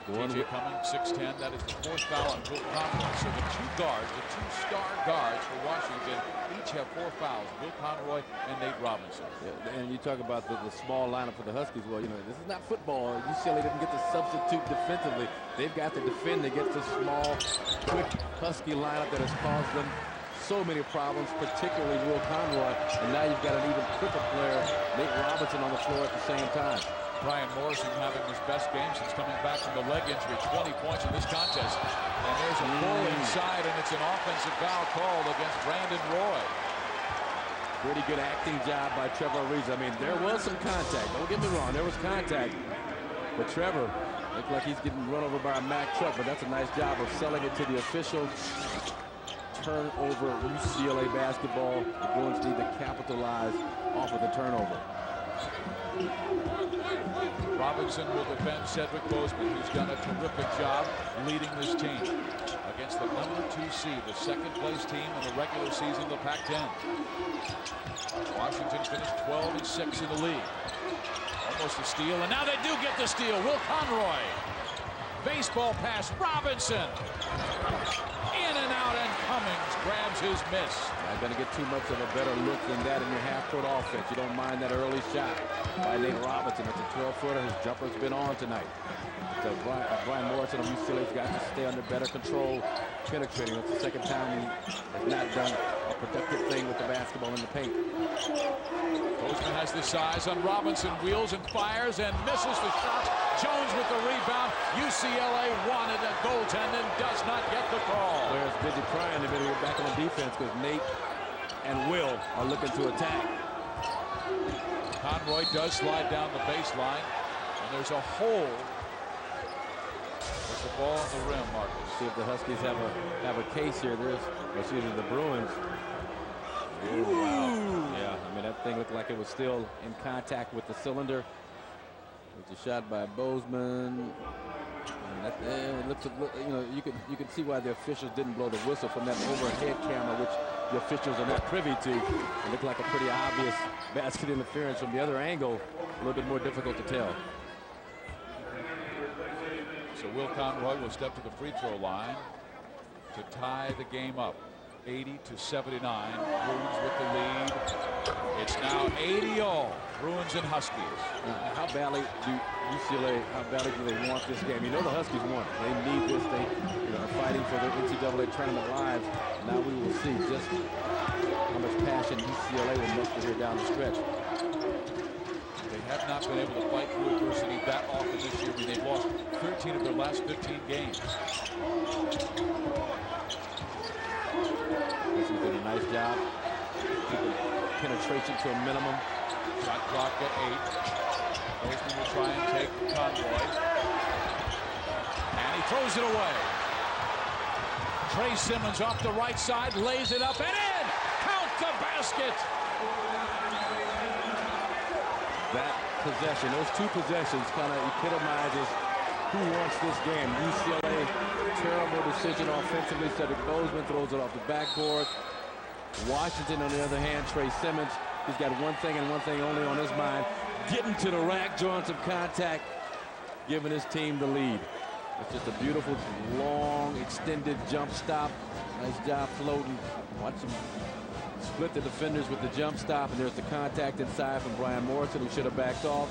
[SPEAKER 3] T.J. Cummings, 6'10". That is the 4th foul on Will Conroy. So the 2 guards, the 2 star guards for Washington, each have 4 fouls. Will Conroy and Nate Robinson.
[SPEAKER 4] Yeah, and you talk about the small lineup for the Huskies. Well, you know, this is not football. UCLA didn't get to substitute defensively. They've got to defend against the small, quick Husky lineup that has caused them so many problems, particularly Will Conroy. And now you've got an even quicker player, Nate Robinson, on the floor at the same time.
[SPEAKER 3] Brian Morrison having his best game since coming back from the leg injury. 20 points in this contest. And there's a pull inside, and it's an offensive foul called against Brandon Roy.
[SPEAKER 4] Pretty good acting job by Trevor Ariza. I mean, there was some contact. Don't get me wrong, there was contact. But Trevor looked like he's getting run over by a Mack truck, but that's a nice job of selling it to the official. Turnover UCLA basketball. The Bruins need to capitalize off of the turnover.
[SPEAKER 3] Robinson will defend Cedric Bozeman, who's done a terrific job leading this team against the #2 seed, the second-place team in the regular season of the Pac-10. Washington finished 12-6 in the league. Almost a steal, and now they do get the steal. Will Conroy. Baseball pass, Robinson. In and out, and Cummings grabs his miss.
[SPEAKER 4] Not going to get too much of a better look than that in your half-court offense. You don't mind that early shot by Nate Robinson. It's a 12-footer. His jumper's been on tonight. So Brian Morrison of UCLA's got to stay under better control, penetrating. It's the second time he has not done a productive thing with the basketball in the paint.
[SPEAKER 3] Bozeman has the size on Robinson, wheels and fires and misses the shot. Jones with the rebound. UCLA wanted a goaltend and does not get the call.
[SPEAKER 4] Players busy trying to get back on defense because Nate and Will are looking to attack.
[SPEAKER 3] Conroy does slide down the baseline, and there's a hole. There's the ball on the rim, Marcus.
[SPEAKER 4] See if the Huskies have a case here. Excuse me, the Bruins. Ooh, wow. Yeah, I mean, that thing looked like it was still in contact with the cylinder. It's a shot by Bozeman. It looks, you know, you can see why the officials didn't blow the whistle from that overhead camera, which the officials are not privy to. It looked like a pretty obvious basket interference from the other angle. A little bit more difficult to tell.
[SPEAKER 3] So Will Conroy will step to the free throw line to tie the game up. 80-79. Bruins with the lead. It's now 80-all. Bruins and Huskies.
[SPEAKER 4] How badly do UCLA? How badly do they want this game? You know the Huskies want it. They need this. They are fighting for their NCAA tournament lives. Now we will see just how much passion UCLA will muster here down the stretch.
[SPEAKER 3] They have not been able to fight through adversity that often this year. I mean, they've lost 13 of their last 15 games.
[SPEAKER 4] This has been a nice job. Keeping penetration to a minimum.
[SPEAKER 3] Shot clock at 8. Bozeman will try and take Conroy. And he throws it away. Trey Simmons off the right side, lays it up and in! Count the basket!
[SPEAKER 4] That possession, those two possessions kind of epitomizes who wants this game. UCLA, terrible decision offensively. Cedric Bozeman throws it off the backboard. Washington, on the other hand, Trey Simmons, he's got one thing and one thing only on his mind: getting to the rack, drawing some contact, giving his team the lead. It's just a beautiful, long, extended jump stop. Nice job floating. Watch him split the defenders with the jump stop, and there's the contact inside from Brian Morrison, who should have backed off.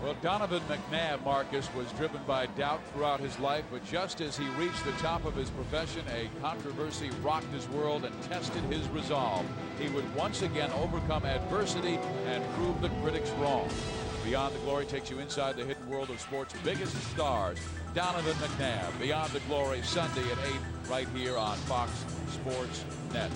[SPEAKER 3] Well, Donovan McNabb, Marcus, was driven by doubt throughout his life, but just as he reached the top of his profession, a controversy rocked his world and tested his resolve. He would once again overcome adversity and prove the critics wrong. Beyond the Glory takes you inside the hidden world of sports' biggest stars. Donovan McNabb, Beyond the Glory, Sunday at 8, right here on Fox Sports Net.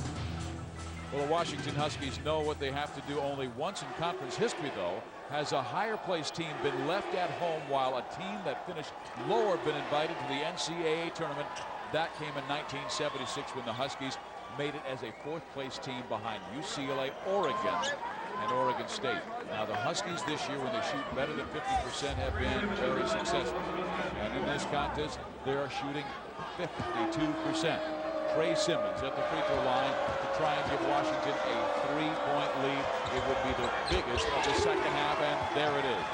[SPEAKER 3] Well, the Washington Huskies know what they have to do. Only once in conference history, though, has a higher-placed team been left at home while a team that finished lower been invited to the NCAA tournament. That came in 1976 when the Huskies made it as a fourth-place team behind UCLA, Oregon, and Oregon State. Now, the Huskies this year, when they shoot better than 50%, have been very successful. And in this contest, they are shooting 52%. Trey Simmons at the free throw line to try and give Washington a 3-point lead. It would be the biggest of the second half, and there it is.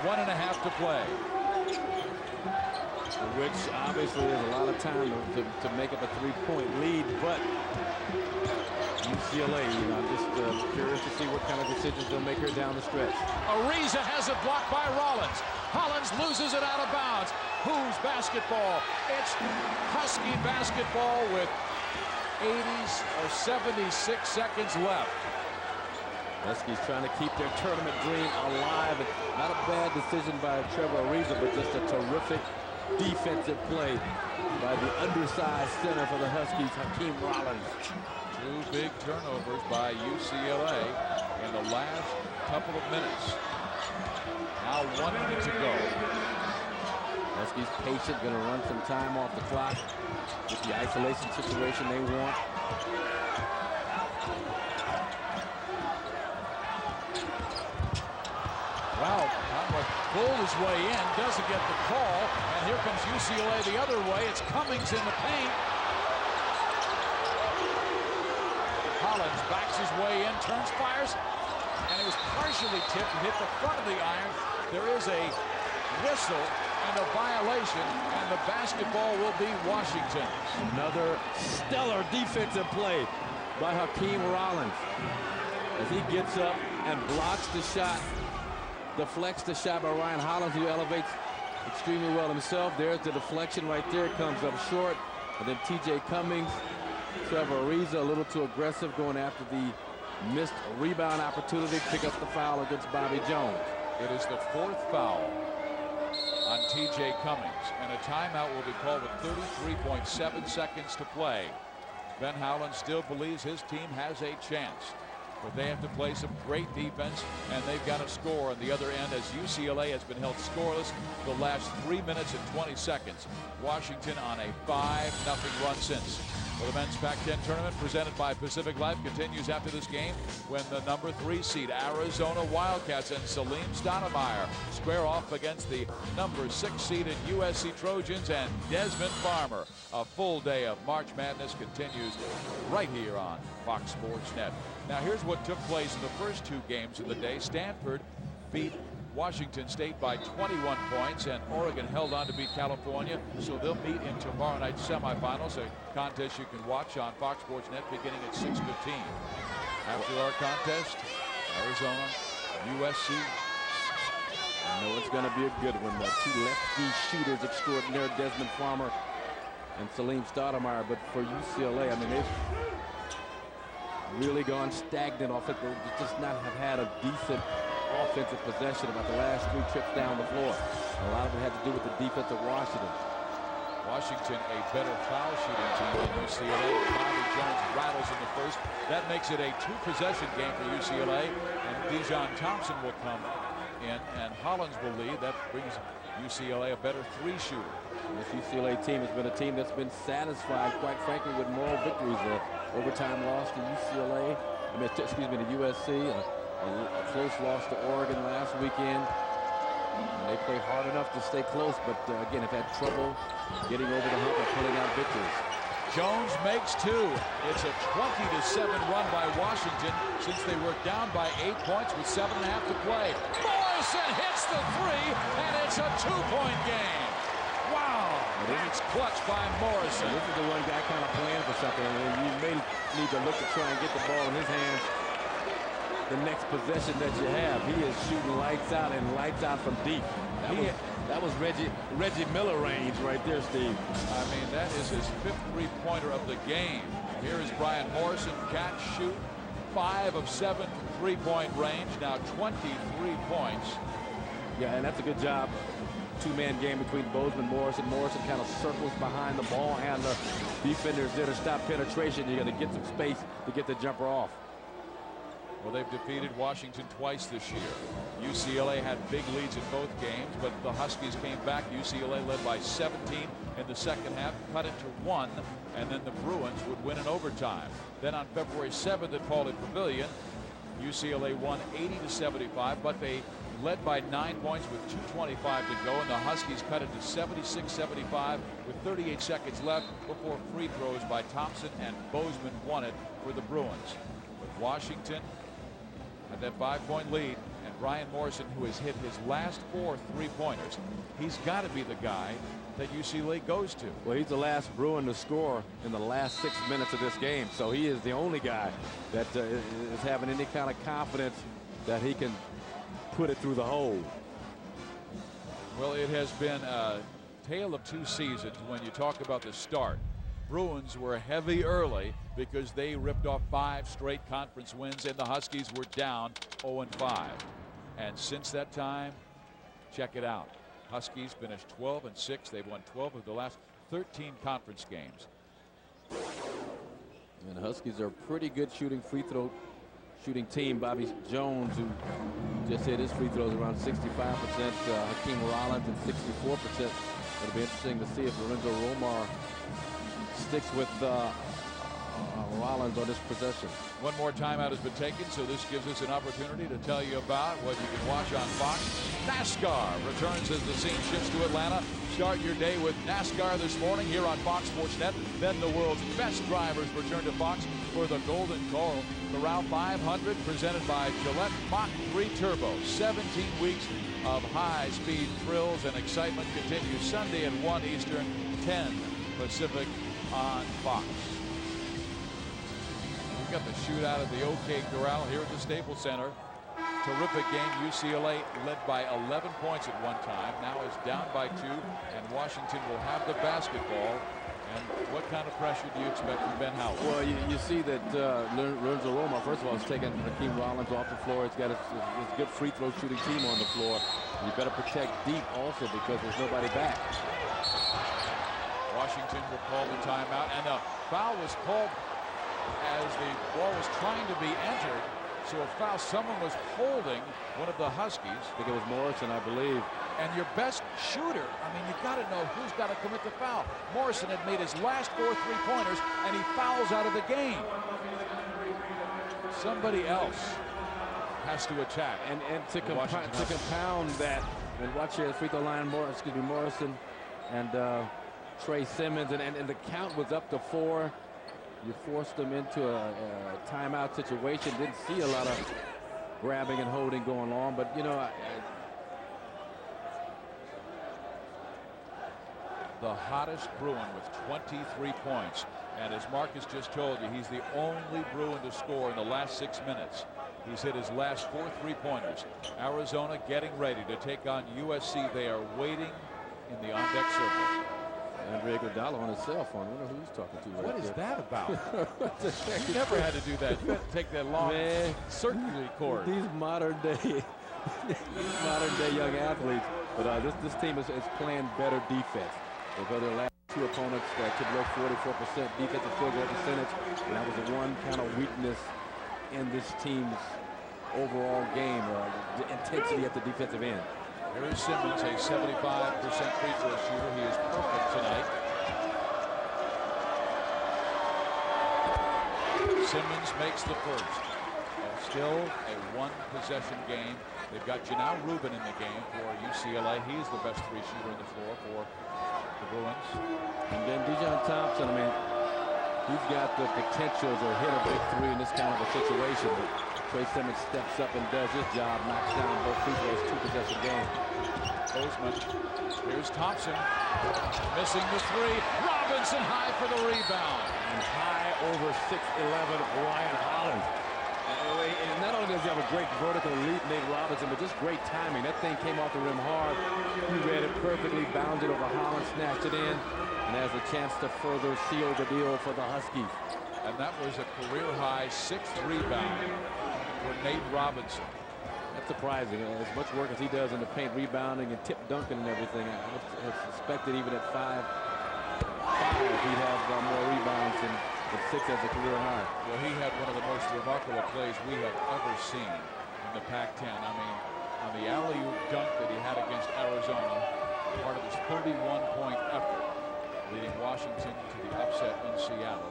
[SPEAKER 3] 1.5 to play.
[SPEAKER 4] Which obviously is a lot of time to make up a 3-point lead, but UCLA, I'm just curious to see what kind of decisions they'll make here down the stretch.
[SPEAKER 3] Ariza has it blocked by Rollins. Hollins loses it out of bounds. Who's basketball? It's Husky basketball with 76 seconds left.
[SPEAKER 4] Huskies trying to keep their tournament dream alive. And not a bad decision by Trevor Ariza, but just a terrific defensive play by the undersized center for the Huskies, Hakeem Rollins.
[SPEAKER 3] 2 big turnovers by UCLA in the last couple of minutes. Now 1 minute to go.
[SPEAKER 4] Huskies patient, going to run some time off the clock with the isolation situation they want.
[SPEAKER 3] Wow, Conway pulled his way in, doesn't get the call, and here comes UCLA the other way. It's Cummings in the paint. Hollins backs his way in, turns, fires, and it was partially tipped and hit the front of the iron. There is a whistle and a violation, and the basketball will be Washington's.
[SPEAKER 4] Another stellar defensive play by Hakeem Rollins as he gets up and blocks the shot, deflects the shot by Ryan Hollins, who elevates extremely well himself. There's the deflection right there. It comes up short. And then T.J. Cummings, Trevor Ariza, a little too aggressive going after the missed rebound opportunity. Pick up the foul against Bobby Jones.
[SPEAKER 3] It is the 4th foul on T.J. Cummings, and a timeout will be called with 33.7 seconds to play. Ben Howland still believes his team has a chance, but they have to play some great defense, and they've got to score on the other end as UCLA has been held scoreless the last 3 minutes and 20 seconds. Washington on a 5-0 run since. Well, the men's Pac-10 tournament presented by Pacific Life continues after this game when the number 3 seed Arizona Wildcats and Salim Stoudemire square off against the number 6 seeded USC Trojans and Desmond Farmer. A full day of March Madness continues right here on Fox Sports Net. Now here's what took place in the first 2 games of the day. Stanford beat Washington State by 21 points, and Oregon held on to beat California, so they'll meet in tomorrow night's semifinals, a contest you can watch on Fox Sports Net beginning at 6:15. After our contest, Arizona, USC.
[SPEAKER 4] I know it's going to be a good one. 2 lefty shooters extraordinaire, Desmond Farmer and Salim Stoudemire. But for UCLA, I mean, they've really gone stagnant off it. They just not have had a decent offensive possession about the last 3 trips down the floor. A lot of it had to do with the defense of Washington.
[SPEAKER 3] Washington a better foul shooting team than UCLA. Bobby Jones rattles in the first. That makes it a 2-possession game for UCLA, and Dijon Thompson will come in, and Hollins will lead. That brings UCLA a better 3 shooter.
[SPEAKER 4] This UCLA team has been a team that's been satisfied, quite frankly, with moral victories. Overtime loss to UCLA, excuse me, to USC, a close loss to Oregon last weekend. And they play hard enough to stay close, but again, have had trouble getting over the hump and pulling out victories.
[SPEAKER 3] Jones makes 2. It's a 20-7 run by Washington since they were down by 8 points with 7.5 to play. Morrison hits the 3, and it's a 2-point game. Wow, that's clutch by Morrison.
[SPEAKER 4] This is the one guy kind of playing for something, and you may need to look to try and get the ball in his hands the next possession that you have. He is shooting lights out and lights out from deep. That was Reggie Miller range right there, Steve.
[SPEAKER 3] I mean, that is his 5th 3-pointer of the game. Here is Brian Morrison, catch, shoot, 5 of 7 from 3-point range, now 23 points.
[SPEAKER 4] Yeah, and that's a good job. 2-man game between Bozeman and Morrison. Morrison kind of circles behind the ball handler. Defenders there to stop penetration. You're going to get some space to get the jumper off.
[SPEAKER 3] Well, they've defeated Washington twice this year. UCLA had big leads in both games, but the Huskies came back. UCLA led by 17 in the second half, cut it to 1, and then the Bruins would win in overtime. Then on February 7th at Pauley Pavilion, UCLA won 80-75, but they led by 9 points with 2:25 to go, and the Huskies cut it to 76-75 with 38 seconds left before free throws by Thompson, and Bozeman won it for the Bruins. But Washington had that 5-point lead, and Brian Morrison, who has hit his last 4 3-pointers, he's got to be the guy that UCLA goes to.
[SPEAKER 4] Well, he's the last Bruin to score in the last 6 minutes of this game, so he is the only guy that is having any kind of confidence that he can put it through the hole.
[SPEAKER 3] Well, it has been a tale of 2 seasons when you talk about the start. Bruins were heavy early because they ripped off 5 straight conference wins, and the Huskies were down 0-5. And since that time, check it out. Huskies finished 12-6. They've won 12 of the last 13 conference games.
[SPEAKER 4] And the Huskies are a pretty good shooting team. Bobby Jones, who just hit his free throws around 65%. Hakeem Rollins and 64%. It'll be interesting to see if Lorenzo Romar sticks with Rollins on this possession.
[SPEAKER 3] One more timeout has been taken, so this gives us an opportunity to tell you about what you can watch on Fox. NASCAR returns as the scene shifts to Atlanta. Start your day with NASCAR this morning here on Fox Sports Net. Then the world's best drivers return to Fox for the Golden Corral 500, presented by Gillette Mach 3 Turbo. 17 weeks of high-speed thrills and excitement continues Sunday at 1 Eastern, 10 Pacific on Fox. We've got the shootout at the OK Corral here at the Staples Center. Terrific game. UCLA led by 11 points at one time. Now is down by 2, and Washington will have the basketball. And what kind of pressure do you expect from Ben Howard?
[SPEAKER 4] Well, you see that Lorenzo Romar, first of all, is taking Hakeem Rollins off the floor. He's got his good free throw shooting team on the floor. You better protect deep also because there's nobody back.
[SPEAKER 3] Washington will call the timeout, and the foul was called as the ball was trying to be entered. So a foul, someone was holding one of the Huskies.
[SPEAKER 4] I think it was Morrison, I believe.
[SPEAKER 3] And your best shooter, I mean, you've got to know who's got to commit the foul. Morrison had made his last 4 3-pointers, and he fouls out of the game. Somebody else has to attack.
[SPEAKER 4] And to compound that, and watch here, free throw line, Morrison and Trey Simmons, and the count was up to 4. You forced them into a timeout situation. Didn't see a lot of grabbing and holding going on, but you know,
[SPEAKER 3] the hottest Bruin with 23 points, and as Marcus just told you, he's the only Bruin to score in the last 6 minutes. He's hit his last 4 3-pointers. Arizona getting ready to take on USC. They are waiting in the on-deck circle.
[SPEAKER 4] Andre Iguodala on his cell phone. I wonder who he's talking to.
[SPEAKER 3] What
[SPEAKER 4] right
[SPEAKER 3] is
[SPEAKER 4] there.
[SPEAKER 3] that about? You never had to do that. You had to take that long circular cord.
[SPEAKER 4] These modern day young athletes. But this team is playing better defense. They've got their last 2 opponents that could look 44% defensive field goal percentage. And that was the one kind of weakness in this team's overall game, the intensity at the defensive end.
[SPEAKER 3] Here's Simmons, a 75% free throw shooter. He is perfect tonight. Simmons makes the first. Still a 1-possession game. They've got Janau Rubin in the game for UCLA. He's the best 3 shooter on the floor for the Bruins.
[SPEAKER 4] And then Dijon Thompson, I mean, he's got the potential to hit a big 3 in this kind of a situation. Trey Simmons steps up and does his job, knocks down both free throws, 2-possession game.
[SPEAKER 3] Bozeman. Here's Thompson. Missing the 3. Robinson high for the rebound.
[SPEAKER 4] And high over 6'11", Ryan Holland. And not only does he have a great vertical leap, Nate Robinson, but just great timing. That thing came off the rim hard. He read it perfectly, bounded over Holland, snatched it in, and has a chance to further seal the deal for the Huskies.
[SPEAKER 3] And that was a career-high 6th rebound for Nate Robinson.
[SPEAKER 4] That's surprising. As much work as he does in the paint, rebounding and tip dunking and everything, I would have suspected even at 5'5", he'd have more rebounds than 6 as a career high.
[SPEAKER 3] Well, he had one of the most remarkable plays we have ever seen in the Pac-10. I mean, on the alley-oop dunk that he had against Arizona, part of his 31-point effort, leading Washington to the upset in Seattle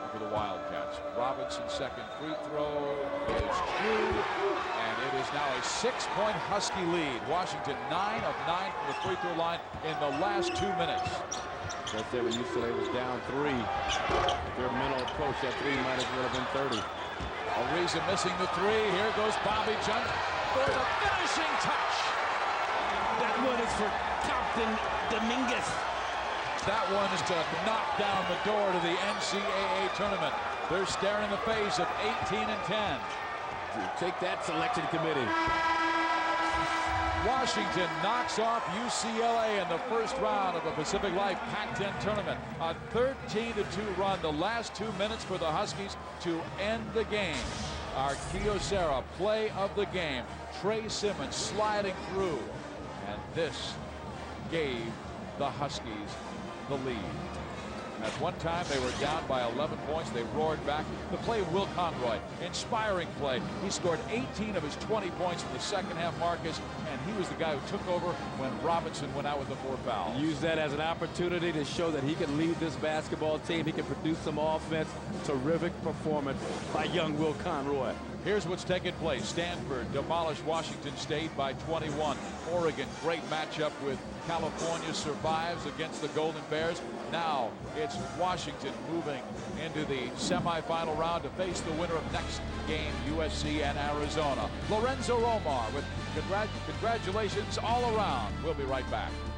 [SPEAKER 3] over the Wildcats. Robinson's second free throw is true, and it is now a 6-point Husky lead. Washington 9 of 9 from the free throw line in the last 2 minutes.
[SPEAKER 4] That's it. When UCLA was down 3, their mental approach, that 3 might as well have been 30.
[SPEAKER 3] Ariza missing the 3. Here goes Bobby Jones for the finishing touch.
[SPEAKER 4] That one is for Captain Dominguez.
[SPEAKER 3] That one is to knock down the door to the NCAA tournament. They're staring in the face of 18 and 10.
[SPEAKER 4] Take that, selection committee.
[SPEAKER 3] Washington knocks off UCLA in the first round of the Pacific Life Pac-10 Tournament. A 13-2 run, the last 2 minutes for the Huskies to end the game. Our Kyocera play of the game. Trey Simmons sliding through. And this gave the Huskies the lead. At one time, they were down by 11 points. They roared back. The play of Will Conroy, inspiring play. He scored 18 of his 20 points in the second half, Marcus, and he was the guy who took over when Robinson went out with the 4 fouls.
[SPEAKER 4] Use that as an opportunity to show that he can lead this basketball team. He can produce some offense. Terrific performance by young Will Conroy.
[SPEAKER 3] Here's what's taking place. Stanford demolished Washington State by 21. Oregon, great matchup with California, survives against the Golden Bears. Now it's Washington moving into the semifinal round to face the winner of next game, USC and Arizona. Lorenzo Romar with congratulations all around. We'll be right back.